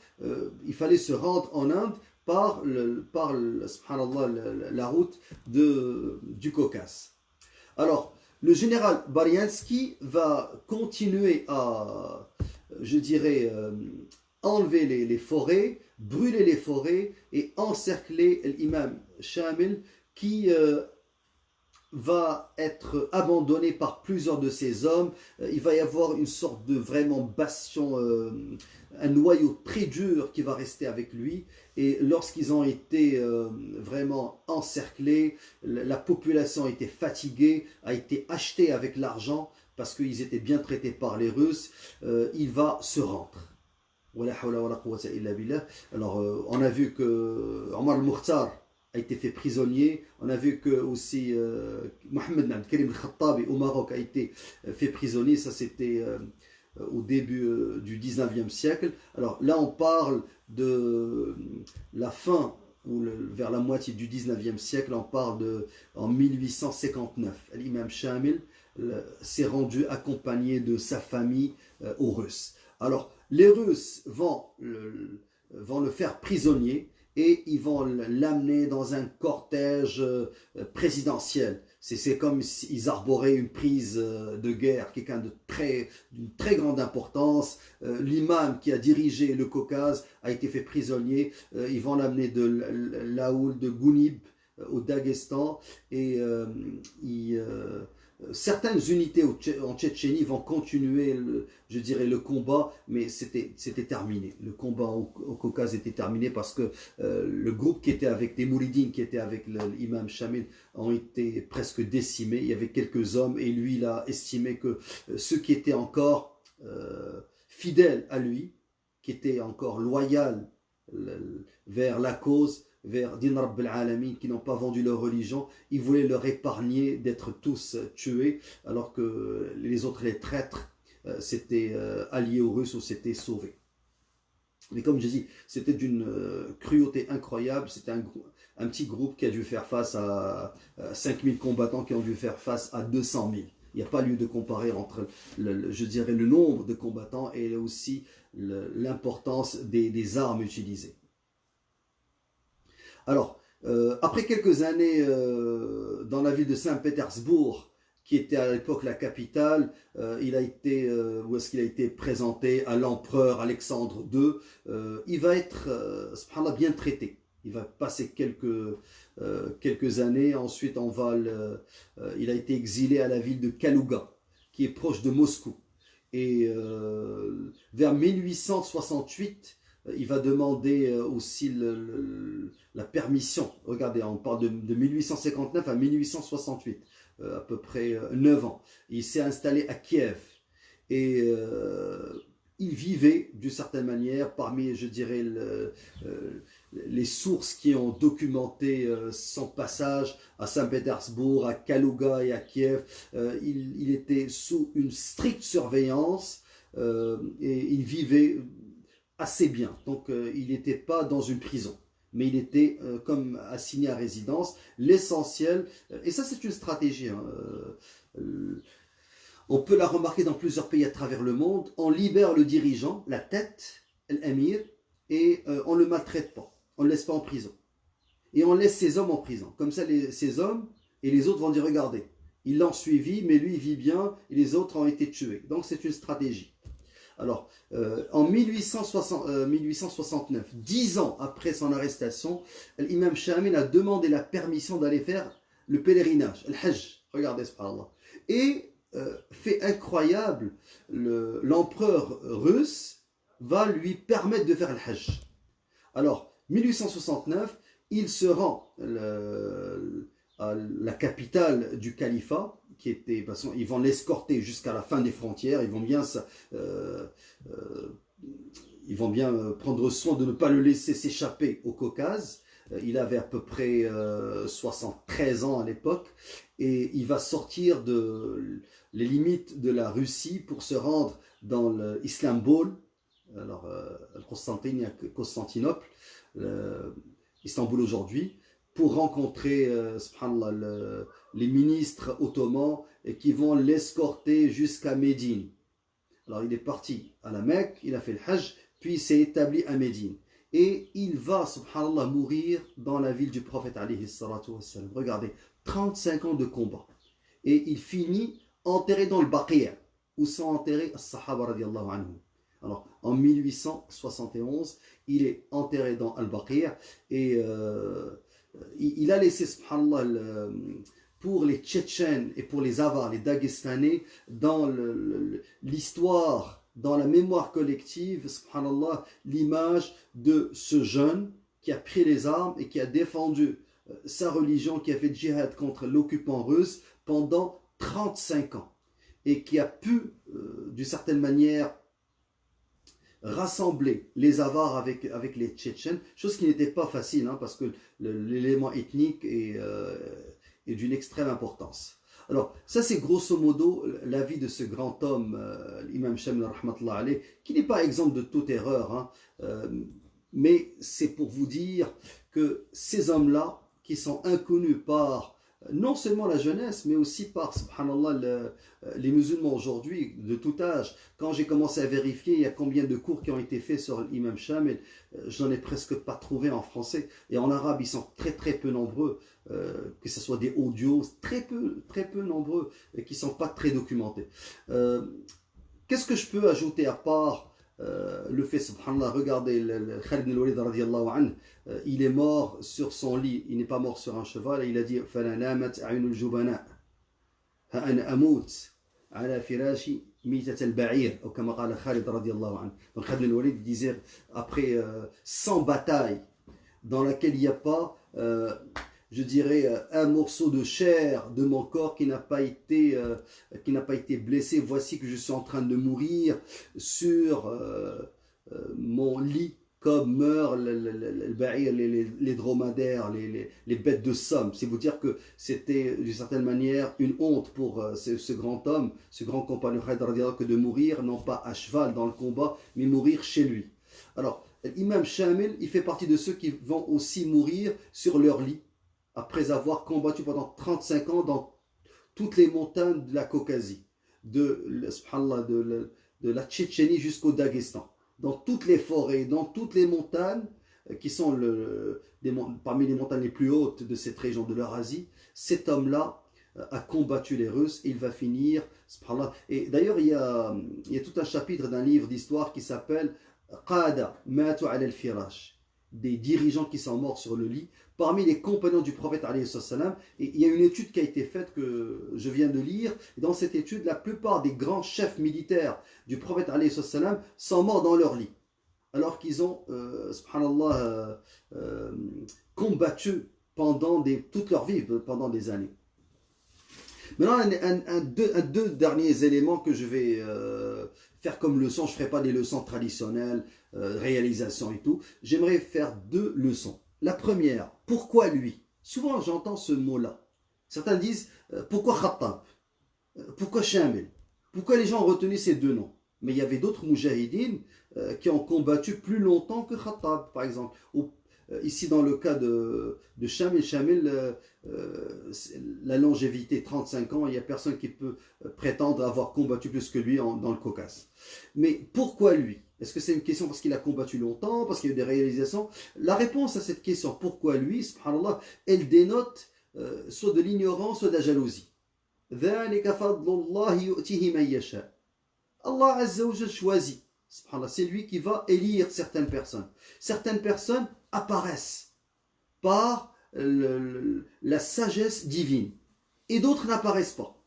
il fallait se rendre en Inde par la route du Caucase. Alors, le général Bariansky va continuer à, je dirais, enlever les forêts, brûler les forêts et encercler l'imam Shamil qui va être abandonné par plusieurs de ses hommes. Il va y avoir une sorte de vraiment bastion, un noyau très dur qui va rester avec lui. Et lorsqu'ils ont été vraiment encerclés, la population a été fatiguée, a été achetée avec l'argent parce qu'ils étaient bien traités par les Russes. Il va se rendre. Alors, on a vu que Omar al-Mukhtar a été fait prisonnier. On a vu que aussi Mohamed Abd Karim al-Khattabi au Maroc a été fait prisonnier. Ça, c'était au début du 19e siècle. Alors là, on parle de la fin, ou vers la moitié du 19e siècle, on parle en 1859. L'imam Shamil s'est rendu accompagné de sa famille aux Russes. Alors, les Russes vont le faire prisonnier et ils vont l'amener dans un cortège présidentiel. C'est comme s'ils arboraient une prise de guerre, quelqu'un d'une très grande importance. L'imam qui a dirigé le Caucase a été fait prisonnier. Ils vont l'amener de Laoul, de Gounib, au Daghestan, et certaines unités en Tchétchénie vont continuer, je dirais, le combat, mais c'était terminé. Le combat au Caucase était terminé parce que le groupe qui était avec des Mouridines, qui était avec l'imam Shamil, ont été presque décimés. Il y avait quelques hommes et lui, il a estimé que ceux qui étaient encore fidèles à lui, qui étaient encore loyaux vers la cause, vers Din Rabbil Alamin, qui n'ont pas vendu leur religion, ils voulaient leur épargner d'être tous tués, alors que les autres, les traîtres, s'étaient alliés aux Russes ou s'étaient sauvés. Mais comme je dis, c'était d'une cruauté incroyable. C'était un petit groupe qui a dû faire face à 5000 combattants qui ont dû faire face à 200 000. Il n'y a pas lieu de comparer entre, je dirais, le nombre de combattants et aussi l'importance des armes utilisées. Alors, après quelques années dans la ville de Saint-Pétersbourg, qui était à l'époque la capitale, où est-ce qu'il a été présenté à l'empereur Alexandre II, il va être subhanallah, bien traité. Il va passer quelques années. Ensuite, il a été exilé à la ville de Kalouga, qui est proche de Moscou. Et vers 1868, il va demander aussi la permission. Regardez, on parle de 1859 à 1868, à peu près 9 ans. Il s'est installé à Kiev et il vivait d'une certaine manière parmi, je dirais, les sources qui ont documenté son passage à Saint-Pétersbourg, à Kalouga et à Kiev. Il était sous une stricte surveillance et il vivait assez bien. Donc il n'était pas dans une prison, mais il était comme assigné à résidence. L'essentiel, et ça c'est une stratégie, hein, on peut la remarquer dans plusieurs pays à travers le monde, on libère le dirigeant, la tête, l'émir, et on ne le maltraite pas, on ne le laisse pas en prison. Et on laisse ses hommes en prison. Comme ça, ces hommes et les autres vont dire, regardez, ils l'ont suivi, mais lui il vit bien, et les autres ont été tués. Donc c'est une stratégie. Alors, en 1869, 10 ans après son arrestation, l'imam Shamil a demandé la permission d'aller faire le pèlerinage, le Hajj. Regardez, subhanallah. Et, fait incroyable, l'empereur russe va lui permettre de faire le Hajj. Alors, 1869, il se rend à la capitale du califat, qui était, ils vont l'escorter jusqu'à la fin des frontières, ils vont bien prendre soin de ne pas le laisser s'échapper au Caucase. Il avait à peu près 73 ans à l'époque, et il va sortir les limites de la Russie pour se rendre dans l'Istanbul, alors Constantinople, Istanbul aujourd'hui, pour rencontrer subhanallah, les ministres ottomans et qui vont l'escorter jusqu'à Médine. Alors il est parti à la Mecque, il a fait le Hajj, puis il s'est établi à Médine. Et il va, subhanallah, mourir dans la ville du prophète alayhi salatu wassalam. Regardez, 35 ans de combat. Et il finit enterré dans le Baqi', où sont enterrés les Sahaba radiallahu anhum. Alors, en 1871, il est enterré dans Al-Baqi' et il a laissé, subhanallah, pour les Tchétchènes et pour les Avars, les Daguestanais, dans l'histoire, dans la mémoire collective, subhanallah, l'image de ce jeune qui a pris les armes et qui a défendu sa religion, qui a fait djihad contre l'occupant russe pendant 35 ans et qui a pu, d'une certaine manière, rassembler les Avars avec les Tchétchènes, chose qui n'était pas facile, hein, parce que l'élément ethnique est d'une extrême importance. Alors, ça c'est grosso modo la vie de ce grand homme, l'imam Shamil, rahmatullah alayh, qui n'est pas exempt de toute erreur, hein, mais c'est pour vous dire que ces hommes-là, qui sont inconnus par non seulement la jeunesse, mais aussi par, subhanallah, les musulmans aujourd'hui, de tout âge. Quand j'ai commencé à vérifier, il y a combien de cours qui ont été faits sur l'imam Shamil, je n'en ai presque pas trouvé en français. Et en arabe, ils sont très très peu nombreux, que ce soit des audios, très peu nombreux, et qui ne sont pas très documentés. Qu'est-ce que je peux ajouter à part le fait, subhanallah, regardez, Khalid ibn al-Walid radiallahu anhu, il est mort sur son lit, il n'est pas mort sur un cheval, et il a dit فَلَا نَامَتْ عَيْنُ الْجُبَنَاءِ هَأَنَا أَمُوتْ عَلَى فِرَاشِ مِيتَةَ الْبَعِيرِ ou comme قال Khalid radiallahu anhu. Donc Khalid ibn al-Walid disait, après 100 batailles dans laquelle il n'y a pas je dirais, un morceau de chair de mon corps qui n'a pas été blessé. Voici que je suis en train de mourir sur mon lit, comme meurent les dromadaires, les bêtes de somme. C'est vous dire que c'était d'une certaine manière une honte pour ce grand homme, ce grand compagnon que de mourir, non pas à cheval dans le combat, mais mourir chez lui. Alors, l'imam Shamil, il fait partie de ceux qui vont aussi mourir sur leur lit, après avoir combattu pendant 35 ans dans toutes les montagnes de la Caucasie, de la Tchétchénie jusqu'au Daghestan, dans toutes les forêts, dans toutes les montagnes qui sont parmi les montagnes les plus hautes de cette région de l'Eurasie. Cet homme-là a combattu les Russes et il va finir, subhanallah. Et d'ailleurs, il y a tout un chapitre d'un livre d'histoire qui s'appelle Qada Matu al al-Firash, des dirigeants qui sont morts sur le lit, parmi les compagnons du prophète alayhi salam. Et il y a une étude qui a été faite que je viens de lire. Et dans cette étude, la plupart des grands chefs militaires du prophète alayhi salam sont morts dans leur lit, alors qu'ils ont, subhanallah, combattu pendant toute leur vie, pendant des années. Maintenant, deux derniers éléments que je vais faire comme leçon. Je ne ferai pas des leçons traditionnelles, réalisation et tout. J'aimerais faire deux leçons. La première, pourquoi lui? Souvent j'entends ce mot-là. Certains disent, pourquoi Khattab? Pourquoi Shamil? Pourquoi les gens ont retenu ces deux noms? Mais il y avait d'autres moujahidines qui ont combattu plus longtemps que Khattab, par exemple. Ici, dans le cas de Shamil, la longévité, 35 ans, il n'y a personne qui peut prétendre avoir combattu plus que lui dans le Caucase. Mais pourquoi lui? Est-ce que c'est une question parce qu'il a combattu longtemps, parce qu'il y a eu des réalisations? La réponse à cette question, pourquoi lui, subhanallah, elle dénote soit de l'ignorance, soit de la jalousie. Allah Azza wa Jal choisit. C'est lui qui va élire certaines personnes. Certaines personnes apparaissent par la sagesse divine et d'autres n'apparaissent pas.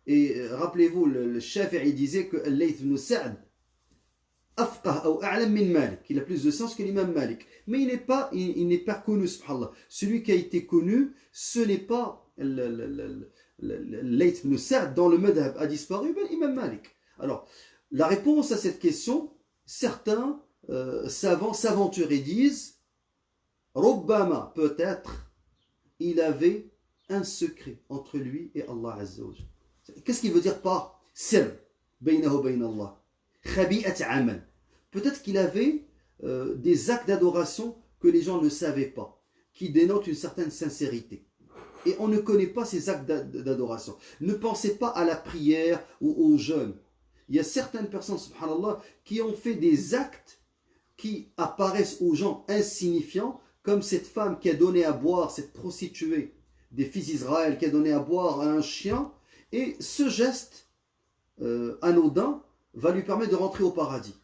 Et rappelez-vous, le Shafi'i disait que Layth ibn Sa'd afqah ou a'lam min Malik, il a plus de sens que l'imam Malik, mais il n'est pas connu, subhanallah. Celui qui a été connu, ce n'est pas Layth ibn Sa'd, dans le madhab a disparu, mais l'imam Malik. Alors, la réponse à cette question, certains savants s'aventurent et disent Rubbama, peut-être, il avait un secret entre lui et Allah Azza wa Jal. Qu'est-ce qu'il veut dire par sir, baynahu wa bayna Allah? Khabi'at amal. Peut-être qu'il avait des actes d'adoration que les gens ne savaient pas, qui dénotent une certaine sincérité. Et on ne connaît pas ces actes d'adoration. Ne pensez pas à la prière ou au jeûne. Il y a certaines personnes, subhanallah, qui ont fait des actes qui apparaissent aux gens insignifiants, comme cette femme qui a donné à boire, cette prostituée des fils d'Israël, qui a donné à boire à un chien, et ce geste anodin va lui permettre de rentrer au paradis.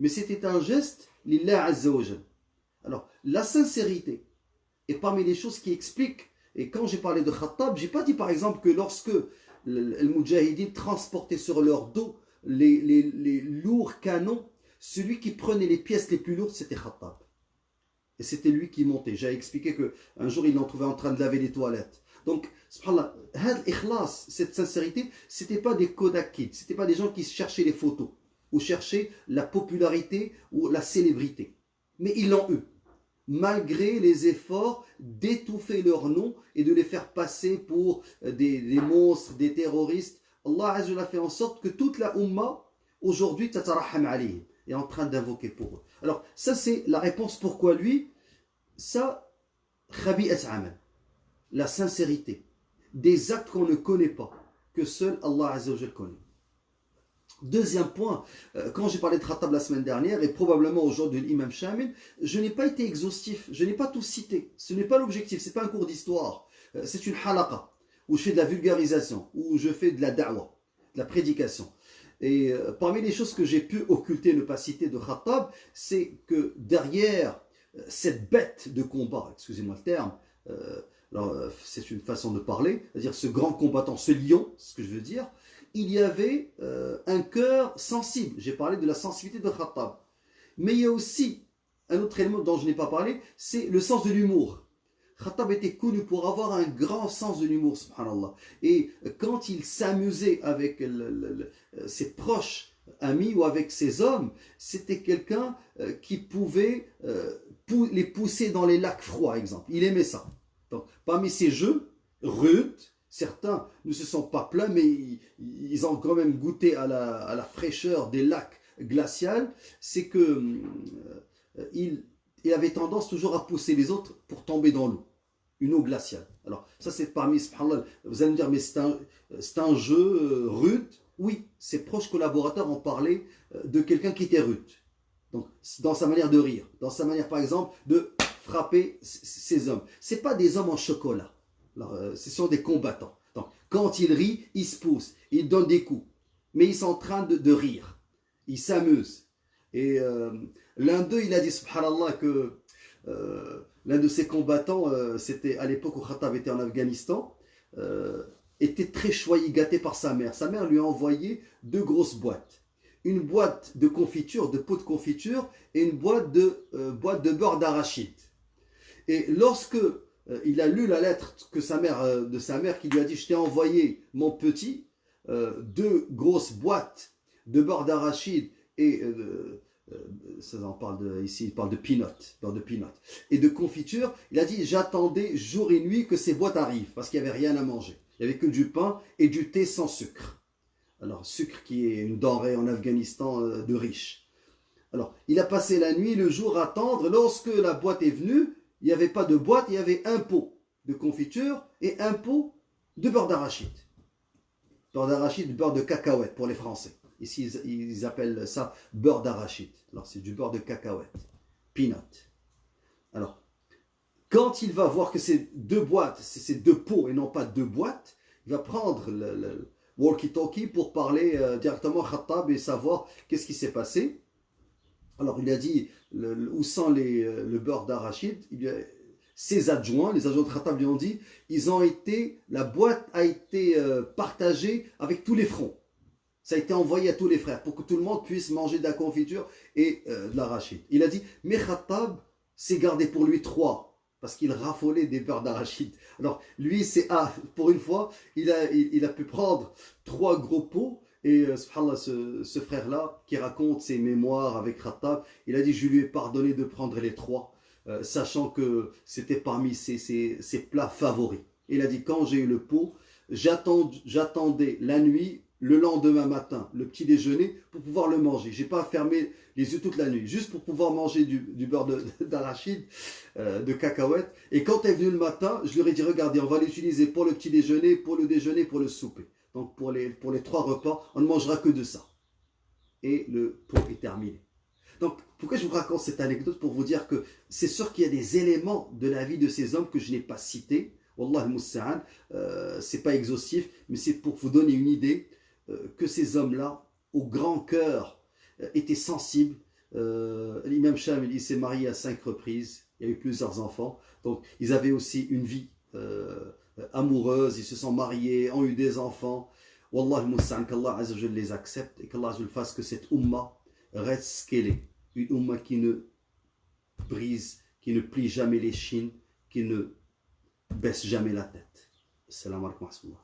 mais c'était un geste lillah azza wa jal. Alors, la sincérité est parmi les choses qui expliquent, et quand j'ai parlé de Khattab, j'ai pas dit par exemple que lorsque les Moudjahidines transportaient sur leur dos les lourds canons, celui qui prenait les pièces les plus lourdes, c'était Khattab. Et c'était lui qui montait. J'ai expliqué qu'un jour, il l'en trouvait en train de laver les toilettes. Donc, subhanallah, cette sincérité, c'était pas des Kodak Kids, c'était pas des gens qui cherchaient les photos, ou cherchaient la popularité ou la célébrité. Mais ils l'ont eu, malgré les efforts d'étouffer leur nom et de les faire passer pour des monstres, des terroristes. Allah Azza wa Jalla fait en sorte que toute la Ummah, aujourd'hui, tataraham alayhim, est en train d'invoquer pour eux. Alors, ça c'est la réponse pourquoi lui, ça, khabi'at amal, la sincérité, des actes qu'on ne connaît pas, que seul Allah Azza wa Jalla connaît. Deuxième point, quand j'ai parlé de Khattab la semaine dernière, et probablement aujourd'hui de l'imam Shamil, je n'ai pas été exhaustif, je n'ai pas tout cité, ce n'est pas l'objectif, ce n'est pas un cours d'histoire, c'est une halaqa, où je fais de la vulgarisation, où je fais de la da'wa, de la prédication. Et parmi les choses que j'ai pu occulter, ne pas citer de Khattab, c'est que derrière cette bête de combat, excusez-moi le terme, c'est une façon de parler, c'est-à-dire ce grand combattant, ce lion, c'est ce que je veux dire, il y avait un cœur sensible. J'ai parlé de la sensibilité de Khattab. Mais il y a aussi un autre élément dont je n'ai pas parlé, c'est le sens de l'humour. Khattab était connu pour avoir un grand sens de l'humour, subhanallah. Et quand il s'amusait avec ses proches amis ou avec ses hommes, c'était quelqu'un qui pouvait les pousser dans les lacs froids, exemple. Il aimait ça. Donc, parmi ces jeux rudes, certains ne se sont pas plaints, mais ils ont quand même goûté à la fraîcheur des lacs glaciaux. C'est que il avait tendance toujours à pousser les autres pour tomber dans l'eau, une eau glaciale. Alors ça c'est parmi, subhanallah, vous allez me dire mais c'est un jeu rude. Oui, ses proches collaborateurs ont parlé de quelqu'un qui était rude. Donc dans sa manière de rire, dans sa manière par exemple de frapper ces hommes. C'est pas des hommes en chocolat. Alors, ce sont des combattants. Donc, quand ils rient, ils se poussent, ils donnent des coups. Mais ils sont en train de rire. Ils s'amusent. Et l'un d'eux, il a dit, subhanallah, que l'un de ces combattants, c'était à l'époque où Khattab était en Afghanistan, était très choyé, gâté par sa mère. Sa mère lui a envoyé 2 grosses boîtes. Une boîte de confiture, de pots de confiture, et une boîte de beurre d'arachide. Et lorsque il a lu la lettre de sa mère qui lui a dit « Je t'ai envoyé, mon petit, 2 grosses boîtes de beurre d'arachide et ici il parle de beurre de peanut et de confiture. » Il a dit « J'attendais jour et nuit que ces boîtes arrivent parce qu'il n'y avait rien à manger. Il n'y avait que du pain et du thé sans sucre. » Alors, sucre qui est une denrée en Afghanistan de riches. Alors, il a passé la nuit, le jour à attendre. Lorsque la boîte est venue, il n'y avait pas de boîte, il y avait un pot de confiture et un pot de beurre d'arachide. Beurre d'arachide, beurre de cacahuète pour les Français. Ici, ils appellent ça beurre d'arachide. Alors, c'est du beurre de cacahuète. Peanut. Alors, quand il va voir que c'est 2 boîtes, c'est 2 pots et non pas 2 boîtes, il va prendre le walkie-talkie pour parler directement à Khattab et savoir qu'est-ce qui s'est passé. Alors il a dit où sont le beurre d'arachide. Ses adjoints, les adjoints de Khattab lui ont dit la boîte a été partagée avec tous les fronts. Ça a été envoyé à tous les frères pour que tout le monde puisse manger de la confiture et de l'arachide. Il a dit mais Khattab s'est gardé pour lui 3 parce qu'il raffolait des beurres d'arachide. Alors lui pour une fois il a pu prendre 3 gros pots. Et subhanallah, ce frère-là, qui raconte ses mémoires avec Khattab, il a dit, je lui ai pardonné de prendre les 3, sachant que c'était parmi ses plats favoris. Il a dit, quand j'ai eu le pot, j'attendais la nuit, le lendemain matin, le petit déjeuner, pour pouvoir le manger. Je n'ai pas fermé les yeux toute la nuit, juste pour pouvoir manger du beurre d'arachide, de cacahuètes. Et quand est venu le matin, je leur ai dit, regardez, on va l'utiliser pour le petit déjeuner, pour le déjeuner, pour le souper. Donc pour les 3 repas, on ne mangera que de ça. Et le pot est terminé. Donc pourquoi je vous raconte cette anecdote? Pour vous dire que c'est sûr qu'il y a des éléments de la vie de ces hommes que je n'ai pas cités. Wallah al-Musta'an, c'est pas exhaustif, mais c'est pour vous donner une idée que ces hommes-là, au grand cœur, étaient sensibles, l'imam Shamil, il s'est marié à 5 reprises, il y a eu plusieurs enfants, donc ils avaient aussi une vie amoureuse, ils se sont mariés, ont eu des enfants. Wallah al-Musta'an, qu'Allah Azza wa Jalla les accepte et qu'Allah Azza wa Jalla fasse que cette umma reste ce qu'elle est. Une umma qui ne brise, qui ne plie jamais les chines, qui ne baisse jamais la tête. Assalamu alaikum wa rahmatullah.